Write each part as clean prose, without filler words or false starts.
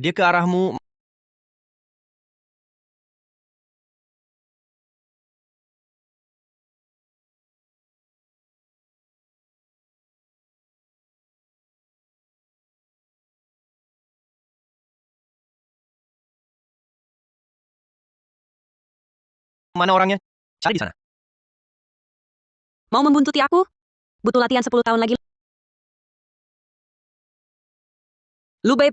Dia ke arahmu. Mana orangnya? Cari di sana. Mau membuntuti aku? Butuh latihan 10 tahun lagi. Lubei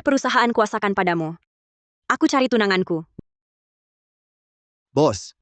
perusahaan kuasakan padamu. Aku cari tunanganku. Bos,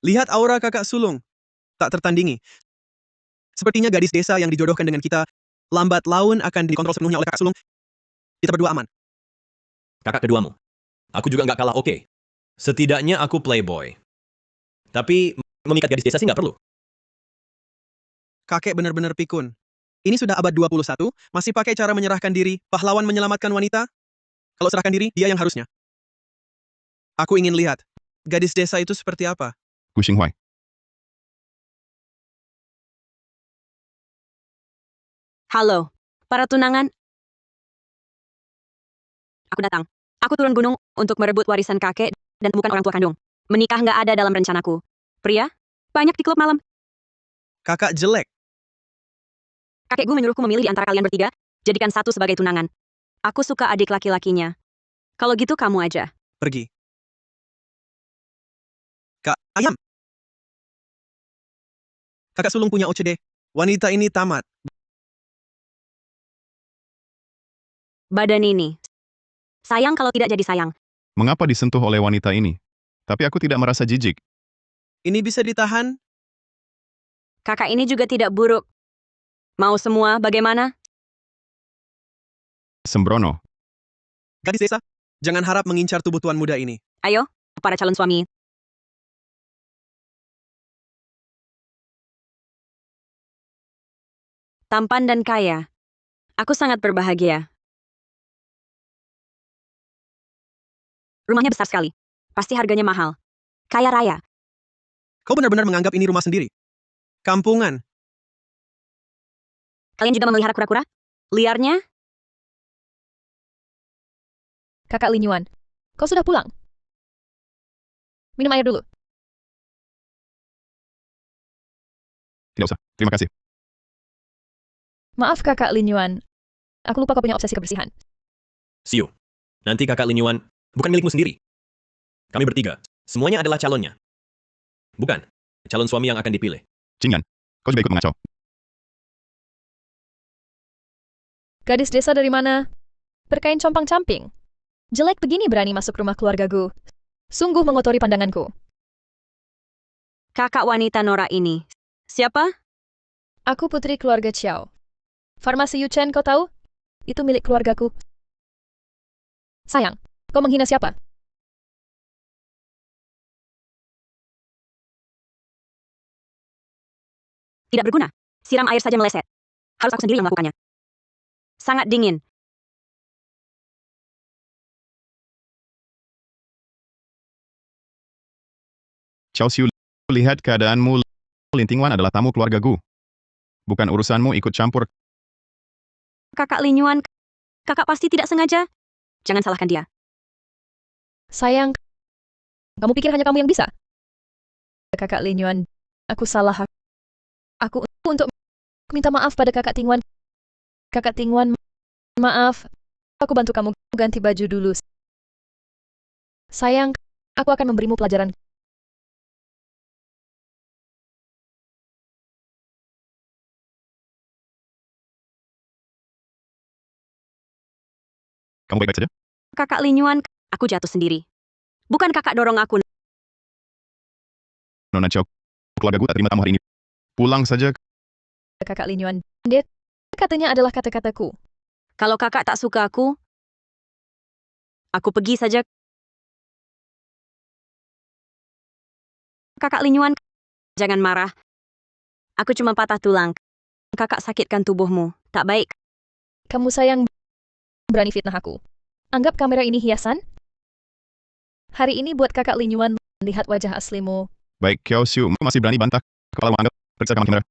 lihat aura kakak sulung. Tak tertandingi. Sepertinya gadis desa yang dijodohkan dengan kita, lambat laun akan dikontrol sepenuhnya oleh kakak sulung. Kita berdua aman. Kakak keduamu. Aku juga nggak kalah oke. Setidaknya aku playboy. Tapi memikat gadis desa sih nggak perlu. Kakek benar-benar pikun. Ini sudah abad 21, masih pakai cara menyerahkan diri, pahlawan menyelamatkan wanita? Kalau serahkan diri, dia yang harusnya. Aku ingin lihat, gadis desa itu seperti apa? Gu Xinghuai. Halo, para tunangan. Aku datang. Aku turun gunung untuk merebut warisan kakek dan bukan orang tua kandung. Menikah nggak ada dalam rencanaku. Pria, banyak di klub malam. Kakak jelek. Kakekku menyuruhku memilih di antara kalian bertiga, jadikan satu sebagai tunangan. Aku suka adik laki-lakinya. Kalau gitu kamu aja. Pergi. Kak Ayam. Kakak sulung punya OCD. Wanita ini tamat. Badan ini. Sayang kalau tidak jadi sayang. Mengapa disentuh oleh wanita ini? Tapi aku tidak merasa jijik. Ini bisa ditahan? Kakak ini juga tidak buruk. Mau semua bagaimana? Sembrono. Gadis desa, jangan harap mengincar tubuh tuan muda ini. Ayo, para calon suami. Tampan dan kaya. Aku sangat berbahagia. Rumahnya besar sekali. Pasti harganya mahal. Kaya raya. Kau benar-benar menganggap ini rumah sendiri? Kampungan. Kalian juga memelihara kura-kura? Liarnya? Kakak Linyuan, kau sudah pulang? Minum air dulu. Tidak usah, terima kasih. Maaf Kakak Linyuan, aku lupa kau punya obsesi kebersihan. Siu. Nanti kakak Lin Yuan bukan milikmu sendiri. Kami bertiga. Semuanya adalah calonnya. Bukan. Calon suami yang akan dipilih. Jingyan, kau juga ikut mengacau. Gadis desa dari mana? Berkain compang-camping. Jelek begini berani masuk rumah keluargaku. Sungguh mengotori pandanganku. Kakak wanita Nora ini. Siapa? Aku putri keluarga Chiao. Farmasi Yuchen kau tahu? Itu milik keluargaku. Sayang, kau menghina siapa? Tidak berguna. Siram air saja meleset. Harus aku sendiri yang melakukannya. Sangat dingin. Chao Xiu, lihat keadaanmu. Lintingwan adalah tamu keluargaku. Bukan urusanmu ikut campur. Kakak Linyuan, kakak pasti tidak sengaja. Jangan salahkan dia. Sayang, kamu pikir hanya kamu yang bisa? Kakak Linyuan, aku salah. Aku untuk minta maaf pada Kakak Tingwan. Kakak Tingwan, maaf. Aku bantu kamu ganti baju dulu. Sayang, aku akan memberimu pelajaran. Kamu baik-baik saja? Kakak Linyuan, aku jatuh sendiri. Bukan kakak dorong aku. Nona Chao, keluargaku tak terima tamu hari ini. Pulang saja. Kakak Linyuan, dia katanya adalah kata-kataku. Kalau kakak tak suka aku pergi saja. Kakak Linyuan, jangan marah. Aku cuma patah tulang. Kakak sakitkan tubuhmu. Tak baik. Kamu sayang berani fitnah aku. Anggap kamera ini hiasan? Hari ini buat kakak Linyuan lihat wajah aslimu. Baik, Xiao Xiu, masih berani bantah kepala anggap periksa rekaman kamera.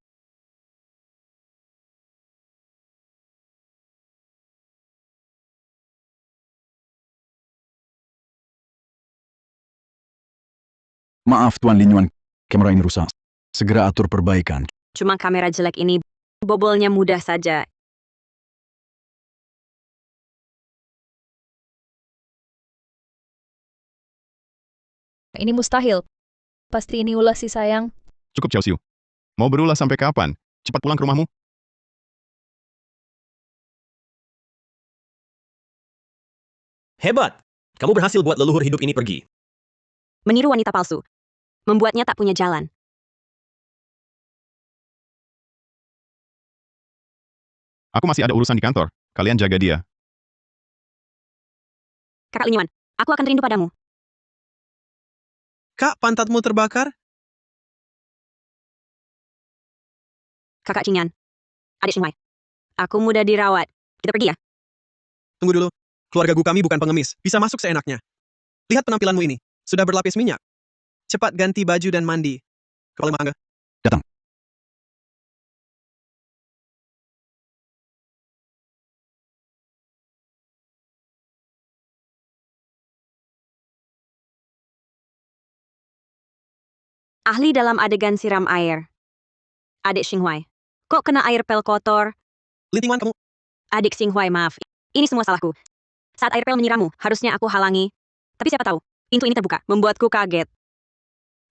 Maaf Tuan Linyuan, kamera ini rusak. Segera atur perbaikan. Cuma kamera jelek ini, bobolnya mudah saja. Ini mustahil. Pasti ini ulah si sayang. Cukup, Xiao Xiu. Mau berulah sampai kapan? Cepat pulang ke rumahmu. Hebat! Kamu berhasil buat leluhur hidup ini pergi. Meniru wanita palsu. Membuatnya tak punya jalan. Aku masih ada urusan di kantor. Kalian jaga dia. Kakak Linyuan, aku akan rindu padamu. Kak, pantatmu terbakar? Kakak Qingyan. Adik Xinghai. Aku mudah dirawat. Kita pergi ya? Tunggu dulu. Keluarga Gu kami bukan pengemis. Bisa masuk seenaknya. Lihat penampilanmu ini. Sudah berlapis minyak. Cepat ganti baju dan mandi. Kepala Angga. Datang. Ahli dalam adegan siram air. Adik Xinghai. Kok kena air pel kotor? Lintingan kamu. Adik Xinghai, maaf. Ini semua salahku. Saat air pel menyirammu, harusnya aku halangi. Tapi siapa tahu, pintu ini terbuka, membuatku kaget.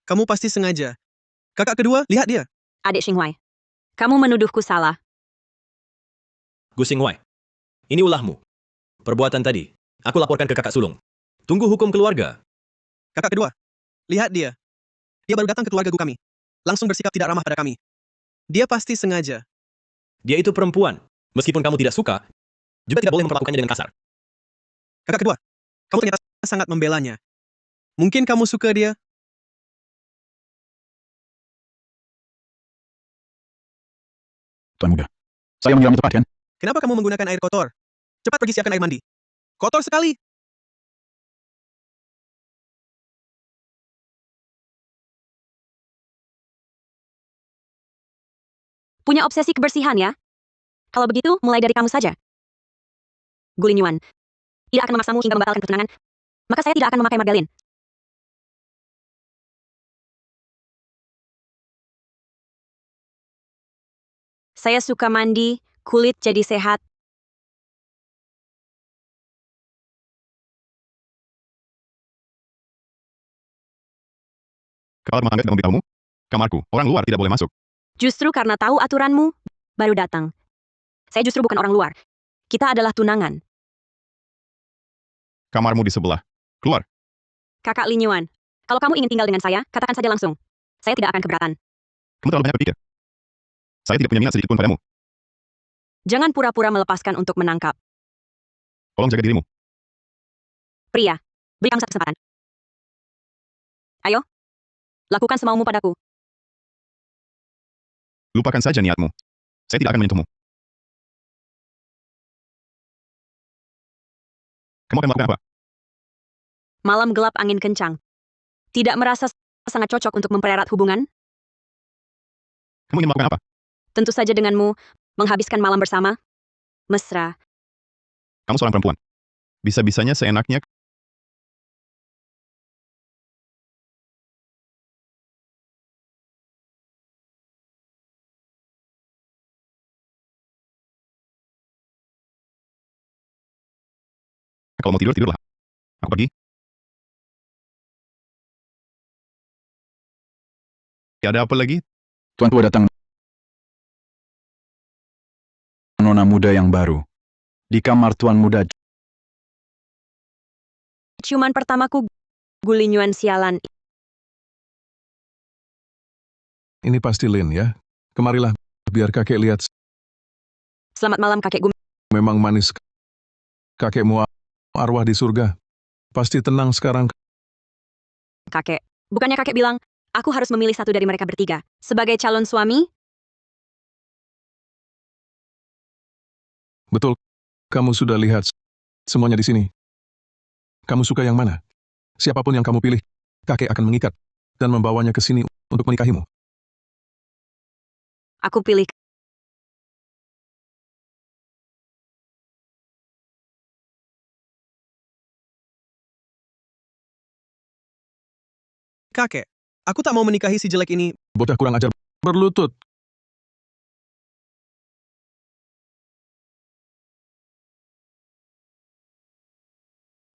Kamu pasti sengaja. Kakak kedua, lihat dia. Adik Xinghai. Kamu menuduhku salah. Gu Xingwei, ini ulahmu. Perbuatan tadi, aku laporkan ke kakak sulung. Tunggu hukum keluarga. Kakak kedua, lihat dia. Dia baru datang ke keluarga Gu kami. Langsung bersikap tidak ramah pada kami. Dia pasti sengaja. Dia itu perempuan. Meskipun kamu tidak suka, juga tidak boleh memperlakukannya dengan kasar. Kakak kedua, kamu ternyata sangat membelanya. Mungkin kamu suka dia. Tuan Muda, saya menyiram tepat kan? Kenapa kamu menggunakan air kotor? Cepat pergi siapkan air mandi. Kotor sekali. Punya obsesi kebersihan ya? Kalau begitu, mulai dari kamu saja. Gu Linyuan. Tidak akan memaksamu hingga membatalkan pertunangan. Maka saya tidak akan memakai margarin. Saya suka mandi, kulit jadi sehat. Kepala rumah tangga tidak memberitahumu? Kamarku, orang luar tidak boleh masuk. Justru karena tahu aturanmu, baru datang. Saya justru bukan orang luar. Kita adalah tunangan. Kamarmu di sebelah. Keluar. Kakak Linyuan, kalau kamu ingin tinggal dengan saya, katakan saja langsung. Saya tidak akan keberatan. Kamu terlalu banyak berpikir. Saya tidak punya minat sedikit pun padamu. Jangan pura-pura melepaskan untuk menangkap. Tolong jaga dirimu. Pria, beri kamu satu kesempatan. Ayo, lakukan semaumu padaku. Lupakan saja niatmu. Saya tidak akan menyentuhmu. Kamu akan melakukan apa? Malam gelap angin kencang. Tidak merasa sangat cocok untuk mempererat hubungan? Kamu ingin melakukan apa? Tentu saja denganmu, menghabiskan malam bersama. Mesra. Kamu seorang perempuan. Bisa-bisanya seenaknya. Kalau mau tidur, tidurlah. Aku pergi. Ada apa lagi? Tuan Tua datang. Nona muda yang baru. Di kamar Tuan Muda. Ciuman pertamaku, Gu Linyuan sialan. Ini pasti Lin ya. Kemarilah, biar kakek lihat. Selamat malam kakek Gu. Memang manis. Kakekmu arwah di surga. Pasti tenang sekarang. Kakek. Bukannya kakek bilang, Aku harus memilih satu dari mereka bertiga. Sebagai calon suami, Betul, kamu sudah lihat semuanya di sini. Kamu suka yang mana? Siapapun yang kamu pilih, kakek akan mengikat dan membawanya ke sini untuk menikahimu. aku pilih. Kakek, aku tak mau menikahi si jelek ini. Bocah kurang ajar berlutut.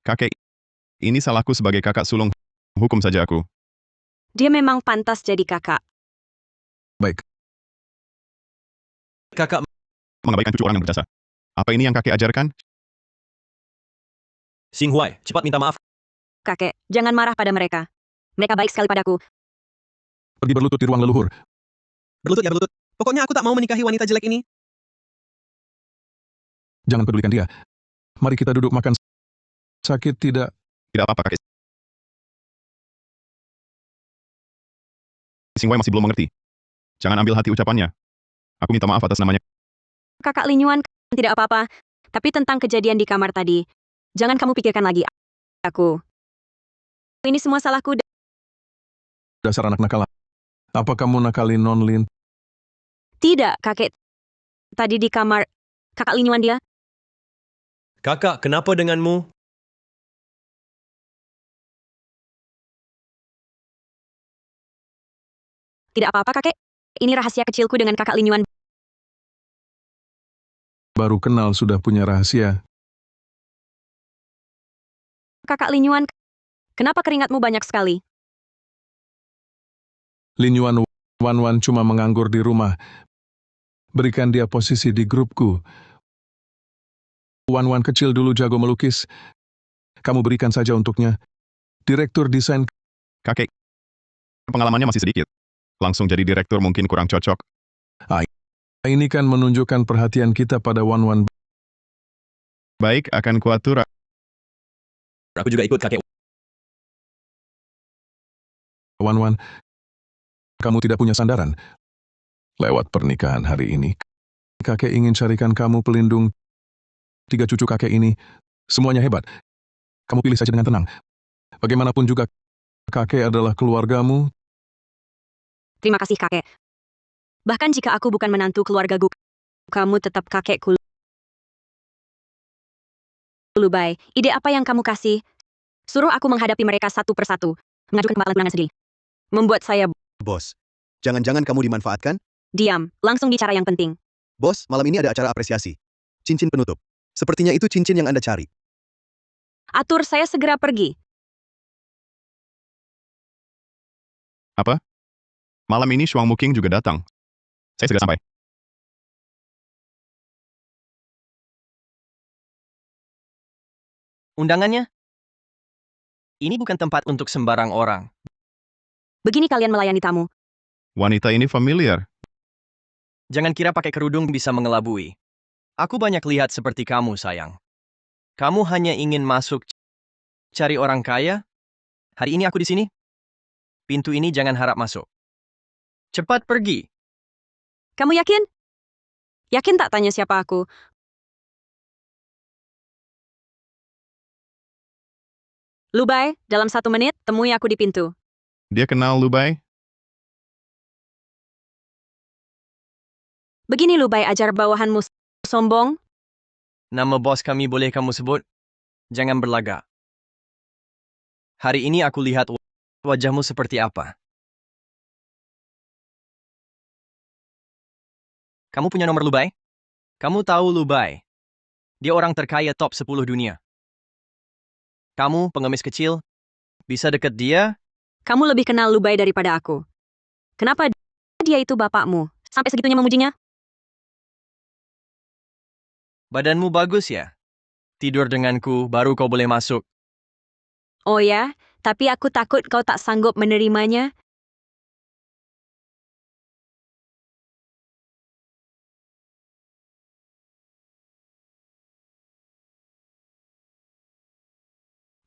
Kakek, ini salahku sebagai kakak sulung. Hukum saja aku. Dia memang pantas jadi kakak. Baik, Kakak, Mengabaikan cucu orang yang berjasa. Apa ini yang kakek ajarkan? Xing Huai, cepat minta maaf. Kakek, jangan marah pada mereka. Mereka baik sekali padaku. pergi berlutut di ruang leluhur. Berlutut ya berlutut. Pokoknya aku tak mau menikahi wanita jelek ini. Jangan pedulikan dia. Mari kita duduk makan. Sakit tidak? Tidak apa-apa, kakek. Xing Wei masih belum mengerti. Jangan ambil hati ucapannya. Aku minta maaf atas namanya. Kakak Linyuan, tidak apa-apa. Tapi tentang kejadian di kamar tadi, jangan kamu pikirkan lagi aku. Ini semua salahku. Dasar anak nakal. Apa kamu nakali Non Lin? Tidak, kakek. Tadi di kamar, kakak Linyuan dia. Kakak, kenapa denganmu? Tidak apa-apa, kakek. Ini rahasia kecilku dengan kakak Linyuan. Baru kenal sudah punya rahasia. Kakak Linyuan, kenapa keringatmu banyak sekali? Lin Yuan Wan Wan cuma menganggur di rumah. Berikan dia posisi di grupku. Wan Wan kecil dulu jago melukis. Kamu berikan saja untuknya. Direktur desain. Kakek, pengalamannya masih sedikit. Langsung jadi direktur mungkin kurang cocok. Ini kan menunjukkan perhatian kita pada Wan Wan. Baik, akan kuatur. Aku juga ikut kakek. Wan Wan, kamu tidak punya sandaran. Lewat pernikahan hari ini, kakek ingin carikan kamu pelindung. 3 cucu kakek ini, semuanya hebat. Kamu pilih saja dengan tenang. Bagaimanapun juga, kakek adalah keluargamu. Terima kasih, kakek. Bahkan jika aku bukan menantu keluarga Gu, kamu tetap kakekku. Lubai, ide apa yang kamu kasih? Suruh aku menghadapi mereka satu persatu. Mengajukan kembalan sendiri. Membuat saya Bos, jangan-jangan kamu dimanfaatkan? diam. Langsung bicara yang penting. Bos, malam ini ada acara apresiasi. Cincin penutup. Sepertinya itu cincin yang Anda cari. Atur saya segera pergi. Apa? Malam ini Shuang Muking juga datang. Saya segera sampai. Undangannya? Ini bukan tempat untuk sembarang orang. Begini kalian melayani tamu. Wanita ini familiar. Jangan kira pakai kerudung bisa mengelabui. Aku banyak lihat seperti kamu, sayang. Kamu hanya ingin masuk cari orang kaya? Hari ini aku di sini. Pintu ini jangan harap masuk. Cepat pergi. Kamu yakin? Yakin tak tanya siapa aku? Lubai, dalam 1 menit, temui aku di pintu. Dia kenal Lubai? Begini Lubai ajar bawahanmu sombong. Nama bos kami boleh kamu sebut? Jangan berlagak. Hari ini aku lihat wajahmu seperti apa. Kamu punya nomor Lubai? Kamu tahu Lubai. Dia orang terkaya top 10 dunia. Kamu, pengemis kecil, bisa deket dia? Kamu lebih kenal Lubai daripada aku. Kenapa dia itu bapakmu? Sampai segitunya memujinya? Badanmu bagus ya? Tidur denganku, baru kau boleh masuk. Oh ya, tapi aku takut kau tak sanggup menerimanya.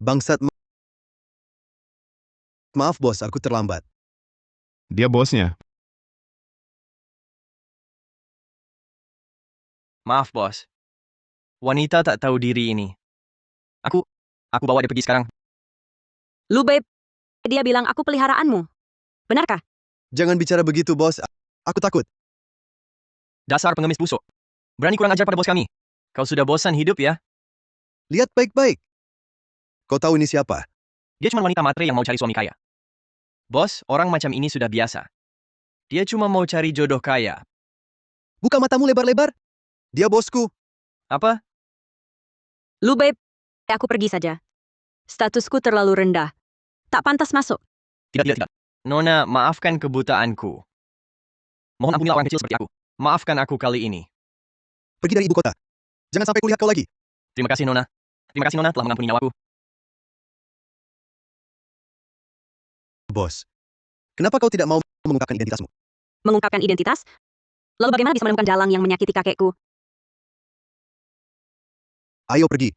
Bangsat. Maaf bos, aku terlambat. Dia bosnya. Maaf, bos. Wanita tak tahu diri ini. Aku bawa dia pergi sekarang. Lu babe, dia bilang aku peliharaanmu. Benarkah? Jangan bicara begitu, bos. Aku takut. Dasar pengemis busuk. Berani kurang ajar pada bos kami. Kau sudah bosan hidup ya? Lihat baik-baik. Kau tahu ini siapa? Dia cuma wanita matre yang mau cari suami kaya. Bos, orang macam ini sudah biasa. Dia cuma mau cari jodoh kaya. Buka matamu lebar-lebar. Dia bosku. Apa? Lu babe, aku pergi saja. Statusku terlalu rendah. Tak pantas masuk. Tidak. Nona, maafkan kebutaanku. Mohon ampunilah orang kecil seperti aku. Maafkan aku kali ini. Pergi dari ibu kota. Jangan sampai kulihat kau lagi. Terima kasih, Nona. Terima kasih, Nona, telah mengampuni nyawaku. Bos, kenapa kau tidak mau mengungkapkan identitasmu? Mengungkapkan identitas? Lalu bagaimana bisa menemukan dalang yang menyakiti kakekku? Ayo pergi.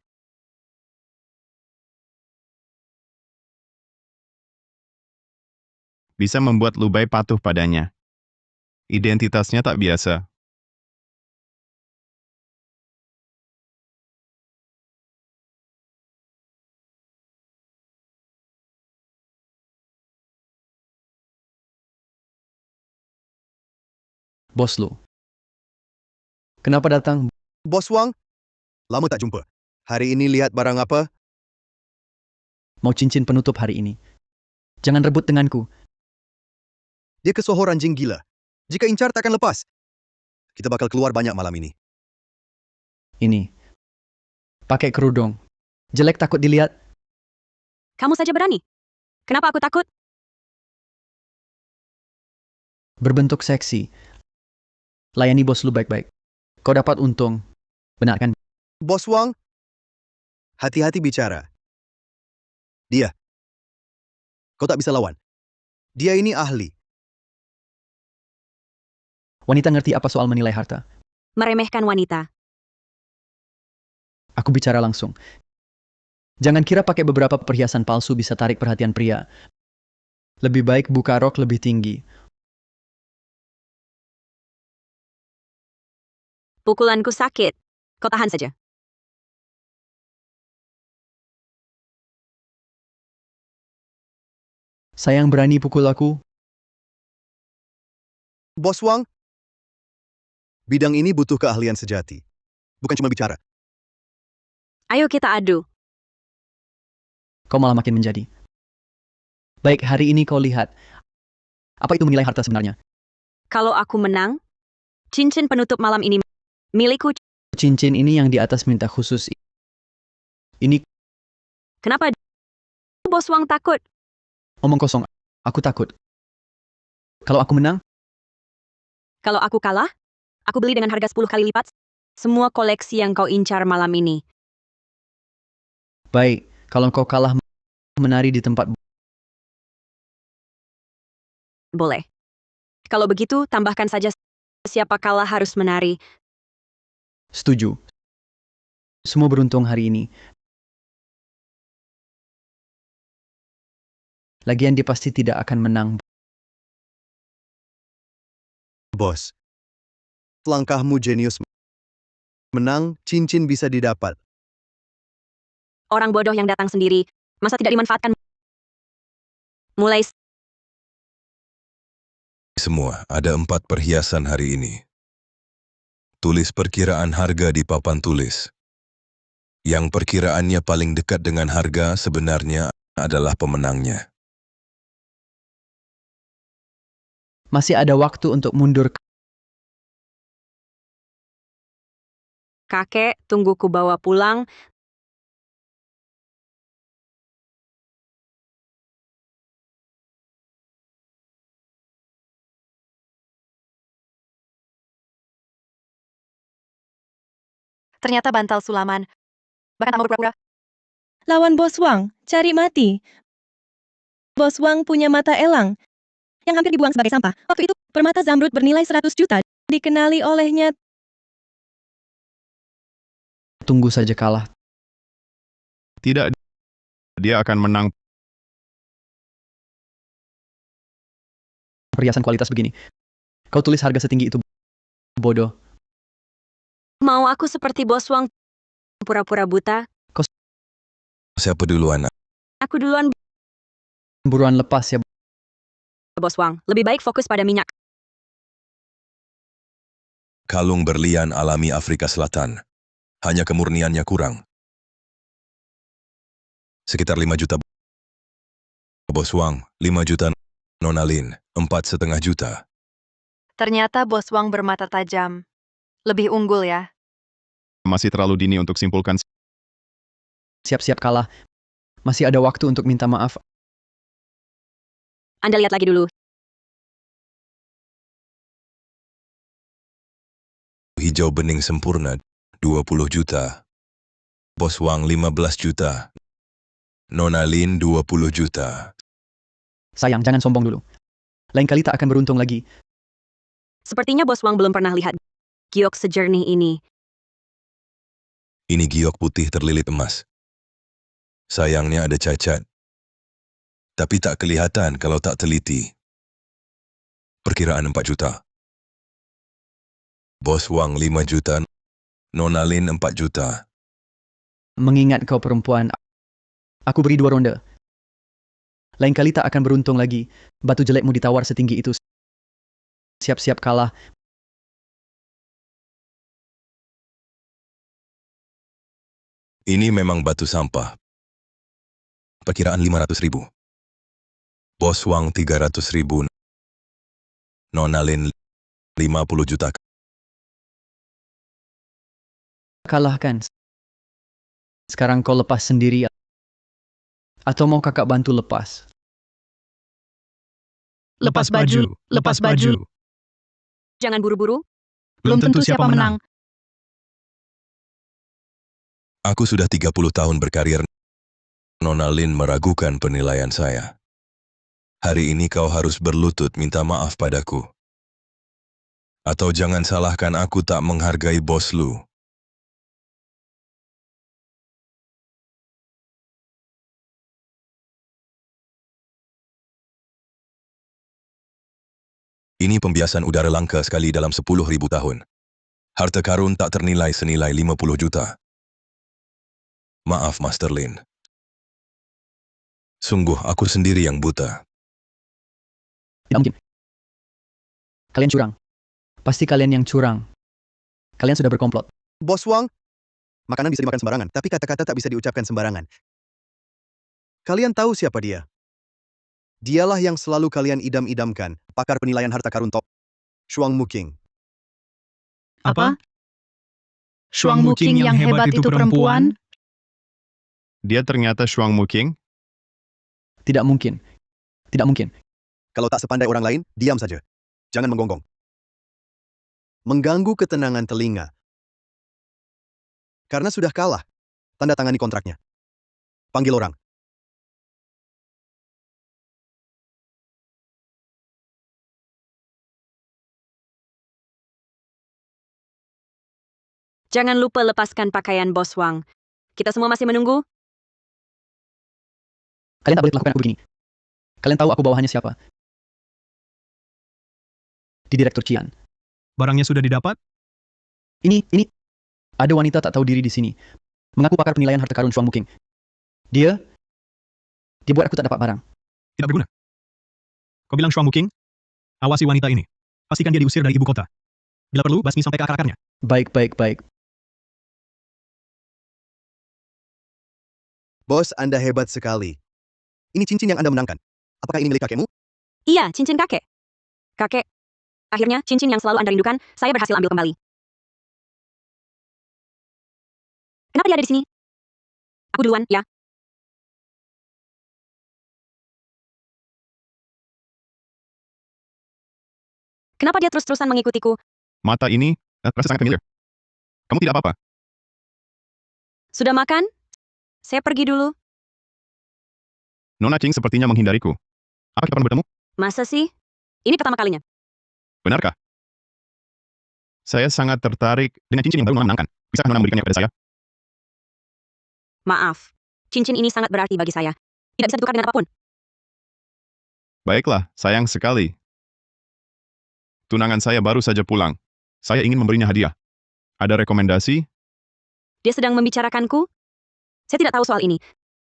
Bisa membuat Lu Bai patuh padanya. Identitasnya tak biasa. Bos Lu. Kenapa datang? Bos Wang, lama tak jumpa. Hari ini lihat barang apa? Mau cincin penutup hari ini. Jangan rebut denganku. Dia kesohor anjing gila. Jika incar takkan lepas. Kita bakal keluar banyak malam ini. Ini. Pakai kerudung. Jelek takut dilihat. Kamu saja berani. Kenapa aku takut? Berbentuk seksi. Layani bos Lu baik-baik. Kau dapat untung. Benar kan? Bos Wang, hati-hati bicara. Dia. Kau tak bisa lawan. Dia ini ahli. Wanita ngerti apa soal menilai harta? Meremehkan wanita. Aku bicara langsung. Jangan kira pakai beberapa perhiasan palsu bisa tarik perhatian pria. Lebih baik buka rok lebih tinggi. Pukulanku sakit. Kau tahan saja. Sayang berani pukul aku? Bos Wang, bidang ini butuh keahlian sejati. Bukan cuma bicara. Ayo kita adu. Kau malah makin menjadi. Baik, hari ini kau lihat. Apa itu menilai harta sebenarnya? Kalau aku menang, cincin penutup malam ini milikku. Cincin ini yang di atas minta khusus. Ini Kenapa Bos Wang takut? omong kosong. Aku takut. Kalau aku menang, Kalau aku kalah, aku beli dengan harga 10 kali lipat semua koleksi yang kau incar malam ini. baik. Kalau kau kalah menari di tempat. Boleh. Kalau begitu, tambahkan saja siapa kalah harus menari. Setuju. Semua beruntung hari ini. Lagian dia pasti tidak akan menang. Bos, langkahmu jenius. Menang, cincin bisa didapat. Orang bodoh yang datang sendiri, masa tidak dimanfaatkan? Mulai Semua, ada 4 perhiasan hari ini. Tulis perkiraan harga di papan tulis. Yang perkiraannya paling dekat dengan harga sebenarnya adalah pemenangnya. Masih ada waktu untuk mundur. kakek, tunggu ku bawa pulang. Ternyata bantal sulaman. Bahkan tak mau berpura-pura. Lawan Bos Wang, cari mati. Bos Wang punya mata elang yang hampir dibuang sebagai sampah. Waktu itu, permata zamrud bernilai 100 juta. Dikenali olehnya. Tunggu saja kalah. Tidak, dia akan menang. perhiasan kualitas begini. Kau tulis harga setinggi itu, bodoh. Mau aku seperti Bos Wang pura-pura buta? Siapa duluan? Aku duluan, Buruan lepas ya. Bos Wang. Lebih baik fokus pada minyak. Kalung berlian alami Afrika Selatan. Hanya kemurniannya kurang. Sekitar 5 juta. Bos Wang, 5 juta. Nona Lin, 4,5 juta. Ternyata Bos Wang bermata tajam. Lebih unggul ya. Masih terlalu dini untuk simpulkan. Siap-siap kalah. Masih ada waktu untuk minta maaf. Anda lihat lagi dulu. Hijau bening sempurna, 20 juta. Bos Wang 15 juta. Nona Lin 20 juta. Sayang, jangan sombong dulu. Lain kali tak akan beruntung lagi. Sepertinya Bos Wang belum pernah lihat giok sejernih ini. Ini giok putih terlilit emas. Sayangnya ada cacat. Tapi tak kelihatan kalau tak teliti. Perkiraan 4 juta. Bos Wang 5 juta. Nona Lin 4 juta. Mengingat kau perempuan, aku beri 2 ronde. Lain kali tak akan beruntung lagi. Batu jelekmu ditawar setinggi itu. Siap-siap kalah. Ini memang batu sampah. Perkiraan 500.000. Bos Wang 300.000. Nona Lin 50 juta. Kalahkan. Sekarang kau lepas sendiri. Atau mau kakak bantu lepas? Lepas baju, lepas baju. Jangan buru-buru. Belum tentu siapa menang. Aku sudah 30 tahun berkarir. Nona Lin meragukan penilaian saya. Hari ini kau harus berlutut minta maaf padaku. Atau jangan salahkan aku tak menghargai bos lu. Ini pembiasan udara langka sekali dalam 10.000 tahun. Harta karun tak ternilai senilai 50 juta. Maaf, Master Lin. Sungguh, aku sendiri yang buta. Tidak mungkin. Kalian curang. Pasti kalian yang curang. Kalian sudah berkomplot. Bos Wang, makanan bisa dimakan sembarangan, tapi kata-kata tak bisa diucapkan sembarangan. Kalian tahu siapa dia? Dialah yang selalu kalian idam-idamkan, pakar penilaian harta karun top, Shuang Muqing. Apa? Shuang Muqing yang hebat itu perempuan? Dia ternyata Shuang Muqing? Tidak mungkin. Tidak mungkin. Kalau tak sepandai orang lain, diam saja. Jangan menggonggong. Mengganggu ketenangan telinga. Karena sudah kalah, tanda tangani kontraknya. Panggil orang. Jangan lupa lepaskan pakaian Bos Wang. Kita semua masih menunggu. Kalian tak boleh melakukan aku begini. Kalian tahu aku bawahannya siapa? Di Direktur Cian. Barangnya sudah didapat? Ini. Ada wanita tak tahu diri di sini. Mengaku pakar penilaian harta karun Shuang Muqing. Dia buat aku tak dapat barang. Tidak berguna. Kau bilang Shuang Muqing? Awasi wanita ini. Pastikan dia diusir dari ibu kota. Bila perlu, basmi sampai ke akar-akarnya. Baik. Bos, Anda hebat sekali. Ini cincin yang Anda menangkan. Apakah ini milik kakekmu? Iya, cincin kakek. Kakek. Akhirnya, cincin yang selalu Anda rindukan, saya berhasil ambil kembali. Kenapa dia ada di sini? Aku duluan, ya. Kenapa dia terus-terusan mengikutiku? Mata ini rasa sangat familiar. Kamu tidak apa-apa? Sudah makan? Saya pergi dulu. Nona Qing sepertinya menghindariku. Apa kita pernah bertemu? Masa sih? Ini pertama kalinya. Benarkah? Saya sangat tertarik dengan cincin yang baru Nona menangkan. Bisakah Nona memberikannya kepada saya? Maaf. Cincin ini sangat berarti bagi saya. Tidak bisa ditukar dengan apapun. Baiklah, sayang sekali. Tunangan saya baru saja pulang. Saya ingin memberinya hadiah. Ada rekomendasi? Dia sedang membicarakanku? Saya tidak tahu soal ini.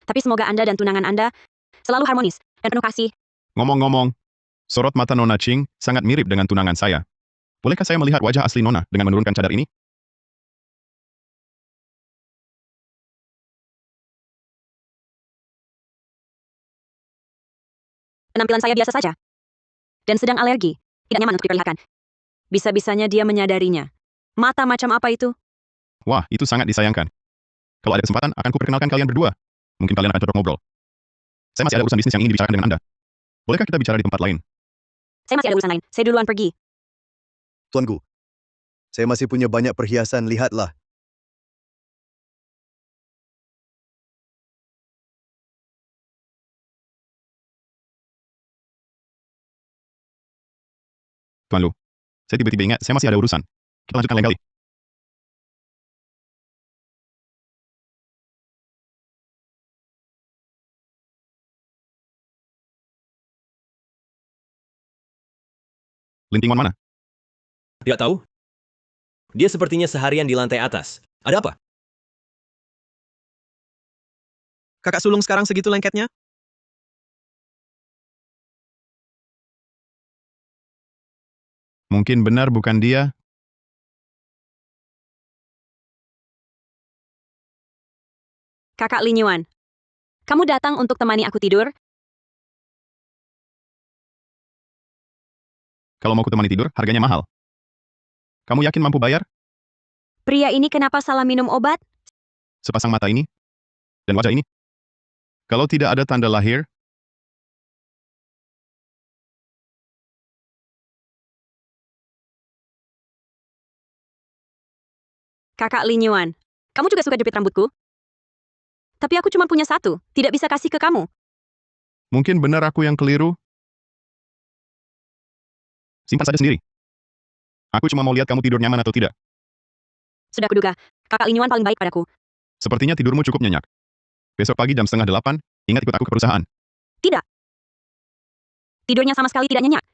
Tapi semoga Anda dan tunangan Anda selalu harmonis dan penuh kasih. Ngomong-ngomong, sorot mata Nona Ching sangat mirip dengan tunangan saya. Bolehkah saya melihat wajah asli Nona dengan menurunkan cadar ini? Penampilan saya biasa saja. Dan sedang alergi. Tidak nyaman untuk diperlihatkan. Bisa-bisanya dia menyadarinya. Mata macam apa itu? Wah, itu sangat disayangkan. Kalau ada kesempatan, akan kuperkenalkan kalian berdua. Mungkin kalian akan cocok ngobrol. Saya masih ada urusan bisnis yang ingin dibicarakan dengan Anda. Bolehkah kita bicara di tempat lain? Saya masih ada urusan lain. Saya duluan pergi. Tuanku, saya masih punya banyak perhiasan, lihatlah. Tuan Lu, saya tiba-tiba ingat, saya masih ada urusan. Kita lanjutkan lain kali. Lintingan mana? Tidak tahu. Dia sepertinya seharian di lantai atas. Ada apa? Kakak sulung sekarang segitu lengketnya? Mungkin benar bukan dia. Kakak Lin Yuan. Kamu datang untuk temani aku tidur? Kalau mau kutemani tidur, harganya mahal. Kamu yakin mampu bayar? Pria ini kenapa salah minum obat? Sepasang mata ini? Dan wajah ini? Kalau tidak ada tanda lahir, Kakak Lin Yuan. Kamu juga suka jepit rambutku? Tapi aku cuma punya satu. Tidak bisa kasih ke kamu. mungkin benar aku yang keliru. Simpan saja sendiri. Aku cuma mau lihat kamu tidur nyaman atau tidak. Sudah kuduga. Kakak Lin Yuan paling baik padaku. Sepertinya tidurmu cukup nyenyak. Besok pagi jam 7:30, ingat ikut aku ke perusahaan. Tidak. Tidurnya sama sekali tidak nyenyak.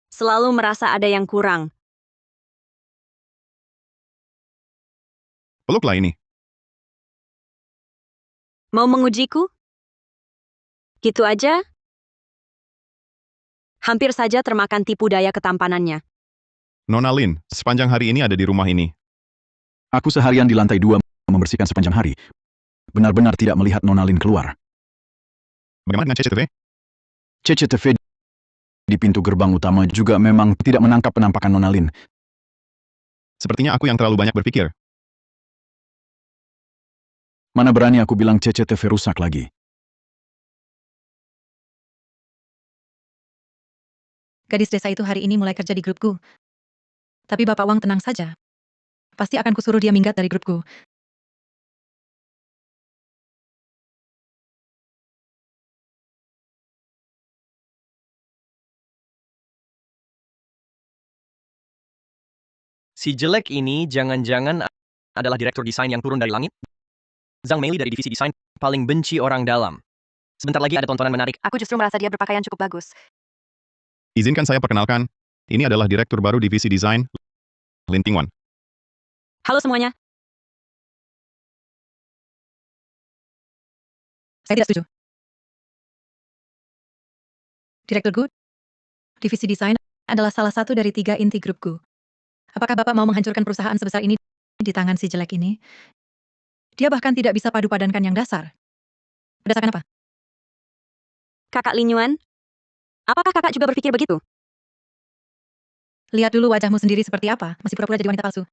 Selalu merasa ada yang kurang. Peluklah ini. Mau mengujiku? Gitu aja? Hampir saja termakan tipu daya ketampanannya. Nona Lin, sepanjang hari ini ada di rumah ini. Aku seharian di lantai 2 membersihkan sepanjang hari. Benar-benar tidak melihat Nona Lin keluar. Bagaimana dengan CCTV? CCTV di pintu gerbang utama juga memang tidak menangkap penampakan Nona Lin. Sepertinya aku yang terlalu banyak berpikir. Mana berani aku bilang CCTV rusak lagi. Gadis desa itu hari ini mulai kerja di grupku. Tapi Bapak Wang tenang saja. Pasti akan kusuruh dia minggat dari grupku. Si jelek ini jangan-jangan adalah direktur desain yang turun dari langit? Zhang Meili dari divisi desain paling benci orang dalam. Sebentar lagi ada tontonan menarik. Aku justru merasa dia berpakaian cukup bagus. Izinkan saya perkenalkan, ini adalah direktur baru divisi desain, Lin Tingwan. Halo semuanya. Saya tidak setuju. Direktur Gu, divisi desain adalah salah satu dari 3 inti grupku. Apakah Bapak mau menghancurkan perusahaan sebesar ini di tangan si jelek ini? Dia bahkan tidak bisa padu-padankan yang dasar. Berdasarkan apa? Kakak Lin Yuan, apakah kakak juga berpikir begitu? Lihat dulu wajahmu sendiri seperti apa, masih pura-pura jadi wanita palsu.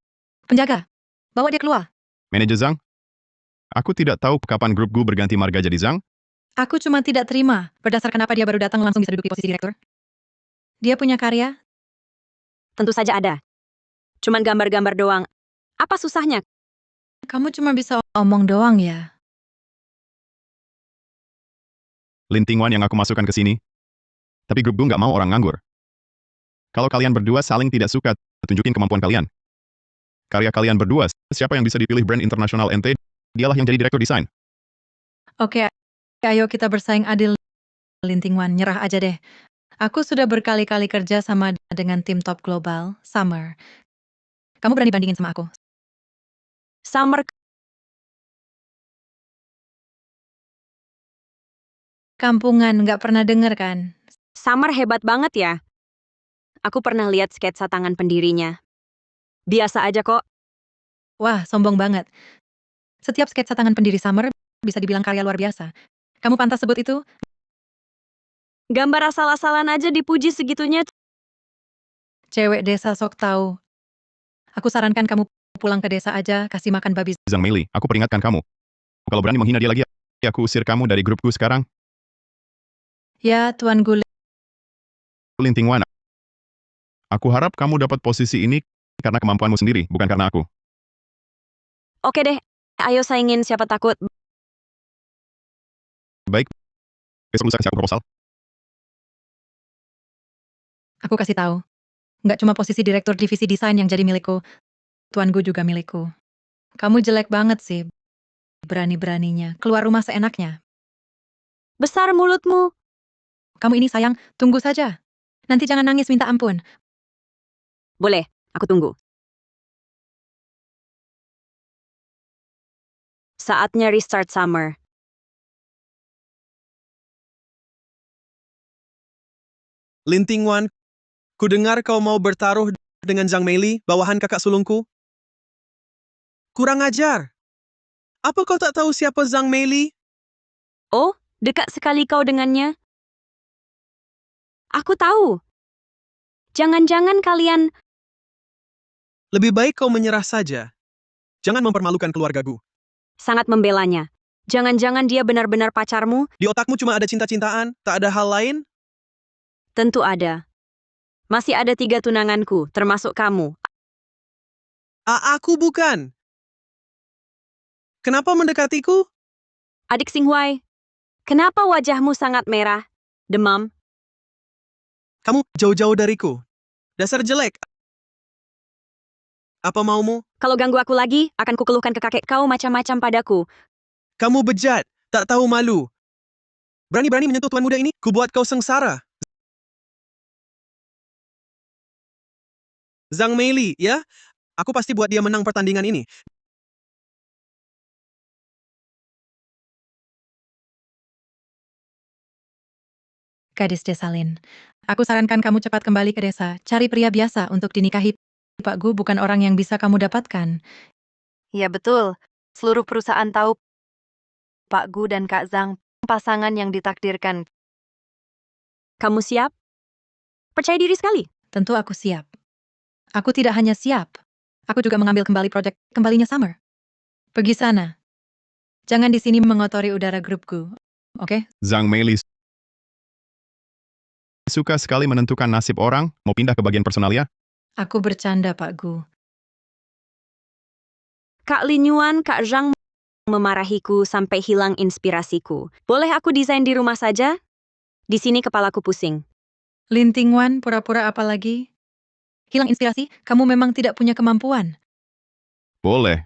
Penjaga, bawa dia keluar. Manajer Zhang? Aku tidak tahu kapan grup Gu berganti marga jadi Zhang. Aku cuma tidak terima, berdasarkan apa dia baru datang langsung bisa duduk di posisi direktur. Dia punya karya? Tentu saja ada. Cuman gambar-gambar doang. Apa susahnya? Kamu cuma bisa omong doang ya? Lin Tingwan yang aku masukkan ke sini. Tapi grup Gu nggak mau orang nganggur. Kalau kalian berdua saling tidak suka, tunjukin kemampuan kalian. Karya kalian berdua, siapa yang bisa dipilih brand internasional NT, dialah yang jadi direktur desain. Oke, ayo kita bersaing adil. Lin Tingwan, nyerah aja deh. Aku sudah berkali-kali kerja sama dengan tim top global, Summer. Kamu berani bandingin sama aku? Summer, Kampungan, nggak pernah denger kan? Summer hebat banget ya. Aku pernah lihat sketsa tangan pendirinya. Biasa aja kok. Wah, sombong banget. Setiap sketsa tangan pendiri Summer bisa dibilang karya luar biasa. Kamu pantas sebut itu? Gambar asal-asalan aja dipuji segitunya. Cewek desa sok tahu. Aku sarankan kamu pulang ke desa aja, kasih makan babi. Zhang Meili, aku peringatkan kamu. Kalau berani menghina dia lagi, aku usir kamu dari grupku sekarang. Ya, Tuan Gule. Lin Tingwan, aku harap kamu dapat posisi ini karena kemampuanmu sendiri, bukan karena aku. Oke deh, ayo saingin siapa takut. Baik, besok lusa kasih aku proposal. Aku kasih tahu. Nggak cuma posisi direktur divisi desain yang jadi milikku, Tuan Gu juga milikku. Kamu jelek banget sih. Berani-beraninya. Keluar rumah seenaknya. Besar mulutmu. Kamu ini sayang, tunggu saja. Nanti jangan nangis minta ampun. Boleh, aku tunggu. Saatnya restart Summer. Lin Tingwan, ku dengar kau mau bertaruh dengan Zhang Meili, bawahan kakak sulungku. Kurang ajar. Apa kau tak tahu siapa Zhang Meili? Oh, dekat sekali kau dengannya. Aku tahu. Jangan-jangan kalian... Lebih baik kau menyerah saja. Jangan mempermalukan keluargaku. sangat membelanya. Jangan-jangan dia benar-benar pacarmu? Di otakmu cuma ada cinta-cintaan, tak ada hal lain? Tentu ada. Masih ada 3 tunanganku, termasuk kamu. Aku bukan. Kenapa mendekatiku? Adik Xinghuai, kenapa wajahmu sangat merah? Demam? Kamu jauh-jauh dariku. Dasar jelek. Apa maumu? Kalau ganggu aku lagi, akan kukeluhkan ke kakek kau macam-macam padaku. Kamu bejat, tak tahu malu. Berani-berani menyentuh tuan muda ini, kubuat kau sengsara. Zhang Meili, ya? Aku pasti buat dia menang pertandingan ini. Gadis desa Lin. Aku sarankan kamu cepat kembali ke desa. Cari pria biasa untuk dinikahi. Pak Gu bukan orang yang bisa kamu dapatkan. Ya betul. Seluruh perusahaan tahu Pak Gu dan Kak Zhang pasangan yang ditakdirkan. Kamu siap? Percaya diri sekali. Tentu aku siap. Aku tidak hanya siap. Aku juga mengambil kembali proyek kembalinya Summer. Pergi sana. Jangan di sini mengotori udara grupku. Oke? Zhang Meili suka sekali menentukan nasib orang, mau pindah ke bagian personal ya? Aku bercanda, Pak Gu. Kak Lin Yuan, Kak Zhang memarahiku sampai hilang inspirasiku. Boleh aku desain di rumah saja? Di sini kepalaku pusing. Lin Tingwan, pura-pura apa lagi? Hilang inspirasi? Kamu memang tidak punya kemampuan. Boleh.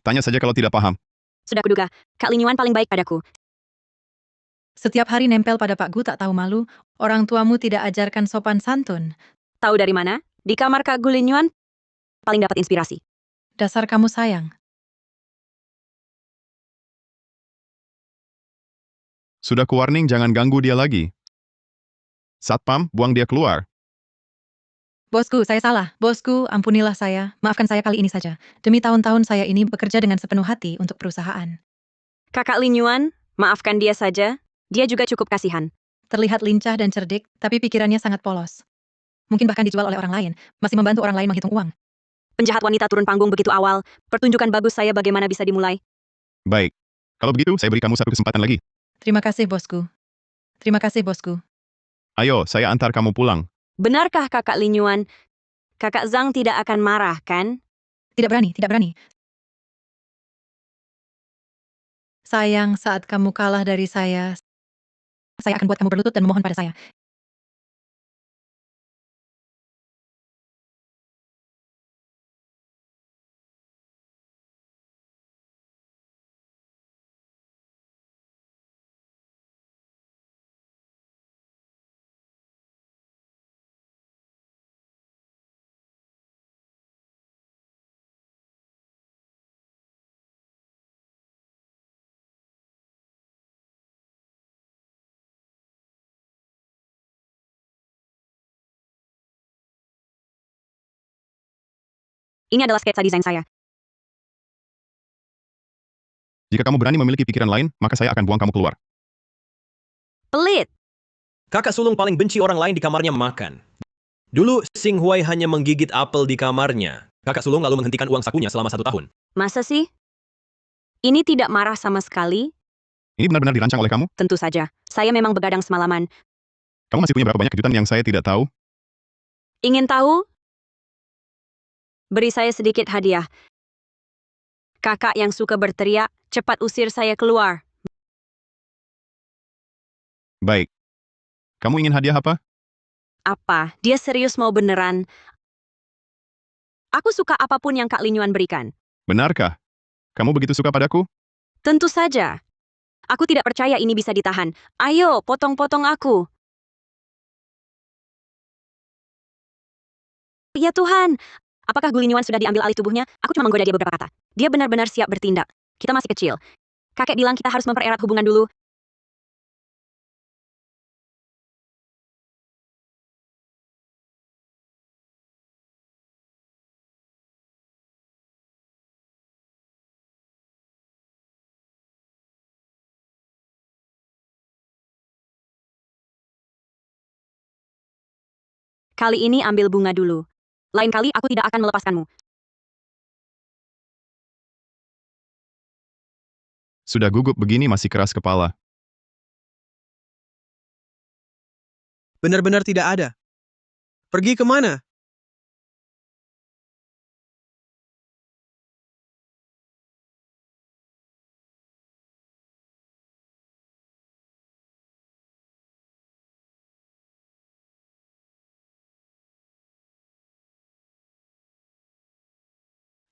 Tanya saja kalau tidak paham. Sudah kuduga, Kak Lin Yuan paling baik padaku. Setiap hari nempel pada Pak Gu tak tahu malu, orang tuamu tidak ajarkan sopan santun. Tahu dari mana? Di kamar Kak Gu Lin Yuan paling dapat inspirasi. Dasar kamu sayang. Sudah ku warning jangan ganggu dia lagi. Satpam, buang dia keluar. Bosku, saya salah. Bosku, ampunilah saya. Maafkan saya kali ini saja. Demi tahun-tahun saya ini bekerja dengan sepenuh hati untuk perusahaan. Kakak Lin Yuan, maafkan dia saja. Dia juga cukup kasihan. Terlihat lincah dan cerdik, tapi pikirannya sangat polos. Mungkin bahkan dijual oleh orang lain, masih membantu orang lain menghitung uang. Penjahat wanita turun panggung begitu awal. Pertunjukan bagus saya bagaimana bisa dimulai. Baik. Kalau begitu, saya beri kamu satu kesempatan lagi. Terima kasih, bosku. Terima kasih, bosku. Ayo, saya antar kamu pulang. Benarkah Kakak Lin Yuan? Kakak Zhang tidak akan marah, kan? Tidak berani, tidak berani. Sayang, saat kamu kalah dari saya akan buat kamu berlutut dan memohon pada saya. Ini adalah sketsa desain saya. Jika kamu berani memiliki pikiran lain, maka saya akan buang kamu keluar. Pelit. Kakak sulung paling benci orang lain di kamarnya makan. Dulu, Xing Huai hanya menggigit apel di kamarnya. Kakak sulung lalu menghentikan uang sakunya selama 1 tahun. Masa sih? Ini tidak marah sama sekali? Ini benar-benar dirancang oleh kamu? Tentu saja. Saya memang begadang semalaman. Kamu masih punya berapa banyak kejutan yang saya tidak tahu? Ingin tahu? Beri saya sedikit hadiah. Kakak yang suka berteriak, cepat usir saya keluar. Baik. Kamu ingin hadiah apa? Apa? Dia serius mau beneran? Aku suka apapun yang Kak Lin Yuan berikan. Benarkah? Kamu begitu suka padaku? Tentu saja. Aku tidak percaya ini bisa ditahan. Ayo, potong-potong aku. Ya Tuhan, apakah Gu Linyuan sudah diambil alih tubuhnya? Aku cuma menggoda dia beberapa kata. Dia benar-benar siap bertindak. Kita masih kecil. Kakek bilang kita harus mempererat hubungan dulu. Kali ini ambil bunga dulu. Lain kali aku tidak akan melepaskanmu. Sudah gugup begini masih keras kepala. Benar-benar tidak ada. Pergi kemana?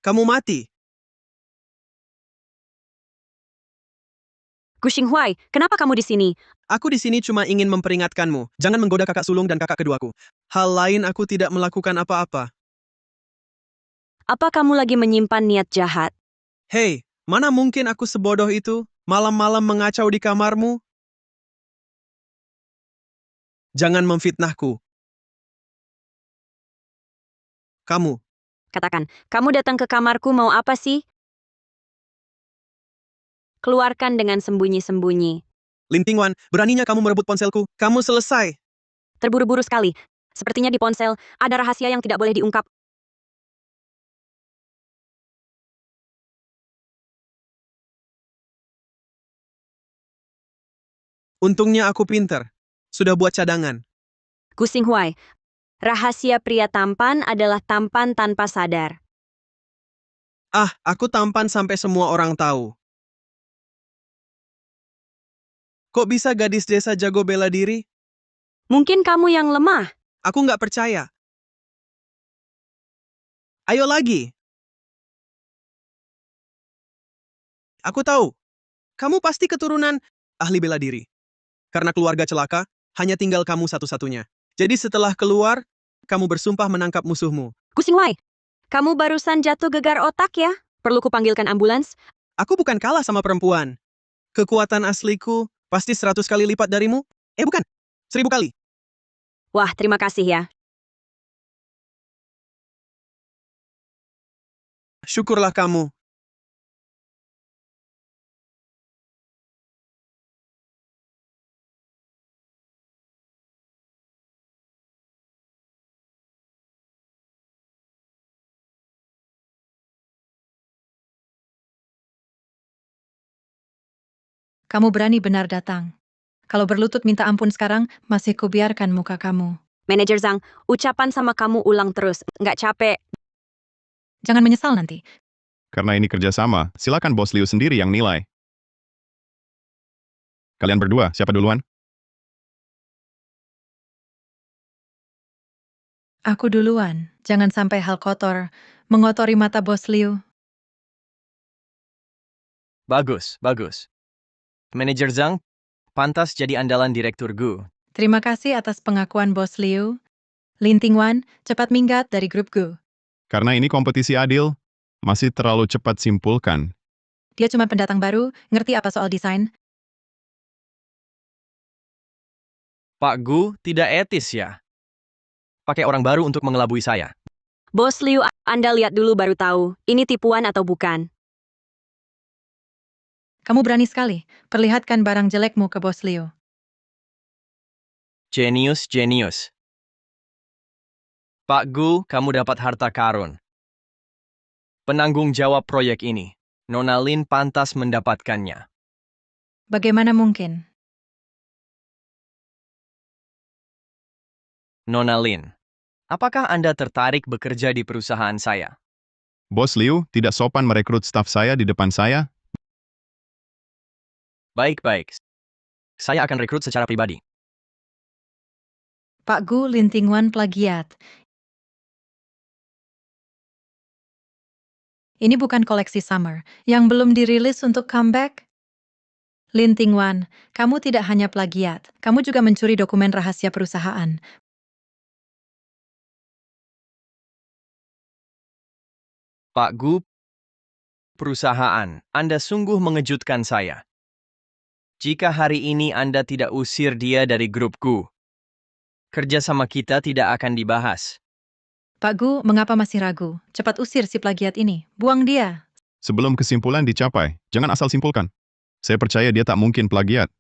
Kamu mati. Gu Xinghuai, kenapa kamu di sini? Aku di sini cuma ingin memperingatkanmu. Jangan menggoda kakak sulung dan kakak keduaku. Hal lain aku tidak melakukan apa-apa. Apa kamu lagi menyimpan niat jahat? Hei, mana mungkin aku sebodoh itu? Malam-malam mengacau di kamarmu? Jangan memfitnahku. Kamu. Katakan, kamu datang ke kamarku mau apa sih? Keluarkan dengan sembunyi-sembunyi. Lin Tingwan, beraninya kamu merebut ponselku. Kamu selesai. Terburu-buru sekali. Sepertinya di ponsel ada rahasia yang tidak boleh diungkap. Untungnya aku pinter. Sudah buat cadangan. Gu Xinghuai, rahasia pria tampan adalah tampan tanpa sadar. Ah, aku tampan sampai semua orang tahu. Kok bisa gadis desa jago bela diri? Mungkin kamu yang lemah. Aku nggak percaya. Ayo lagi. Aku tahu. Kamu pasti keturunan ahli bela diri. Karena keluarga celaka, hanya tinggal kamu satu-satunya. Jadi setelah keluar, kamu bersumpah menangkap musuhmu. Gu Xinghuai, kamu barusan jatuh gegar otak ya? Perlu kupanggilkan ambulans? Aku bukan kalah sama perempuan. Kekuatan asliku pasti 100 kali lipat darimu. Bukan. 1000 kali. Wah, terima kasih ya. Syukurlah kamu. Kamu berani benar datang. Kalau berlutut minta ampun sekarang, masih kubiarkan muka kamu. Manajer Zhang, ucapan sama kamu ulang terus. Nggak capek. Jangan menyesal nanti. Karena ini kerjasama, silakan Bos Liu sendiri yang nilai. Kalian berdua, siapa duluan? Aku duluan. Jangan sampai hal kotor mengotori mata Bos Liu. Bagus, bagus. Manajer Zhang, pantas jadi andalan Direktur Gu. Terima kasih atas pengakuan Bos Liu. Lin Tingwan, cepat minggat dari grup Gu. Karena ini kompetisi adil, masih terlalu cepat simpulkan. Dia cuma pendatang baru, ngerti apa soal desain. Pak Gu tidak etis ya. Pakai orang baru untuk mengelabui saya. Bos Liu, Anda lihat dulu baru tahu, ini tipuan atau bukan. Kamu berani sekali. Perlihatkan barang jelekmu ke Bos Liu. Jenius, jenius. Pak Gu, kamu dapat harta karun. Penanggung jawab proyek ini. Nona Lin pantas mendapatkannya. Bagaimana mungkin? Nona Lin, apakah Anda tertarik bekerja di perusahaan saya? Bos Liu tidak sopan merekrut staf saya di depan saya. Baik-baik. Saya akan rekrut secara pribadi. Pak Gu, Lin Tingwan plagiat. Ini bukan koleksi Summer yang belum dirilis untuk comeback. Lin Tingwan, kamu tidak hanya plagiat, kamu juga mencuri dokumen rahasia perusahaan. Pak Gu, perusahaan, Anda sungguh mengejutkan saya. Jika hari ini Anda tidak usir dia dari grup Gu, kerjasama kita tidak akan dibahas. Pak Gu, mengapa masih ragu? Cepat usir si plagiat ini. Buang dia. Sebelum kesimpulan dicapai, jangan asal simpulkan. Saya percaya dia tak mungkin plagiat.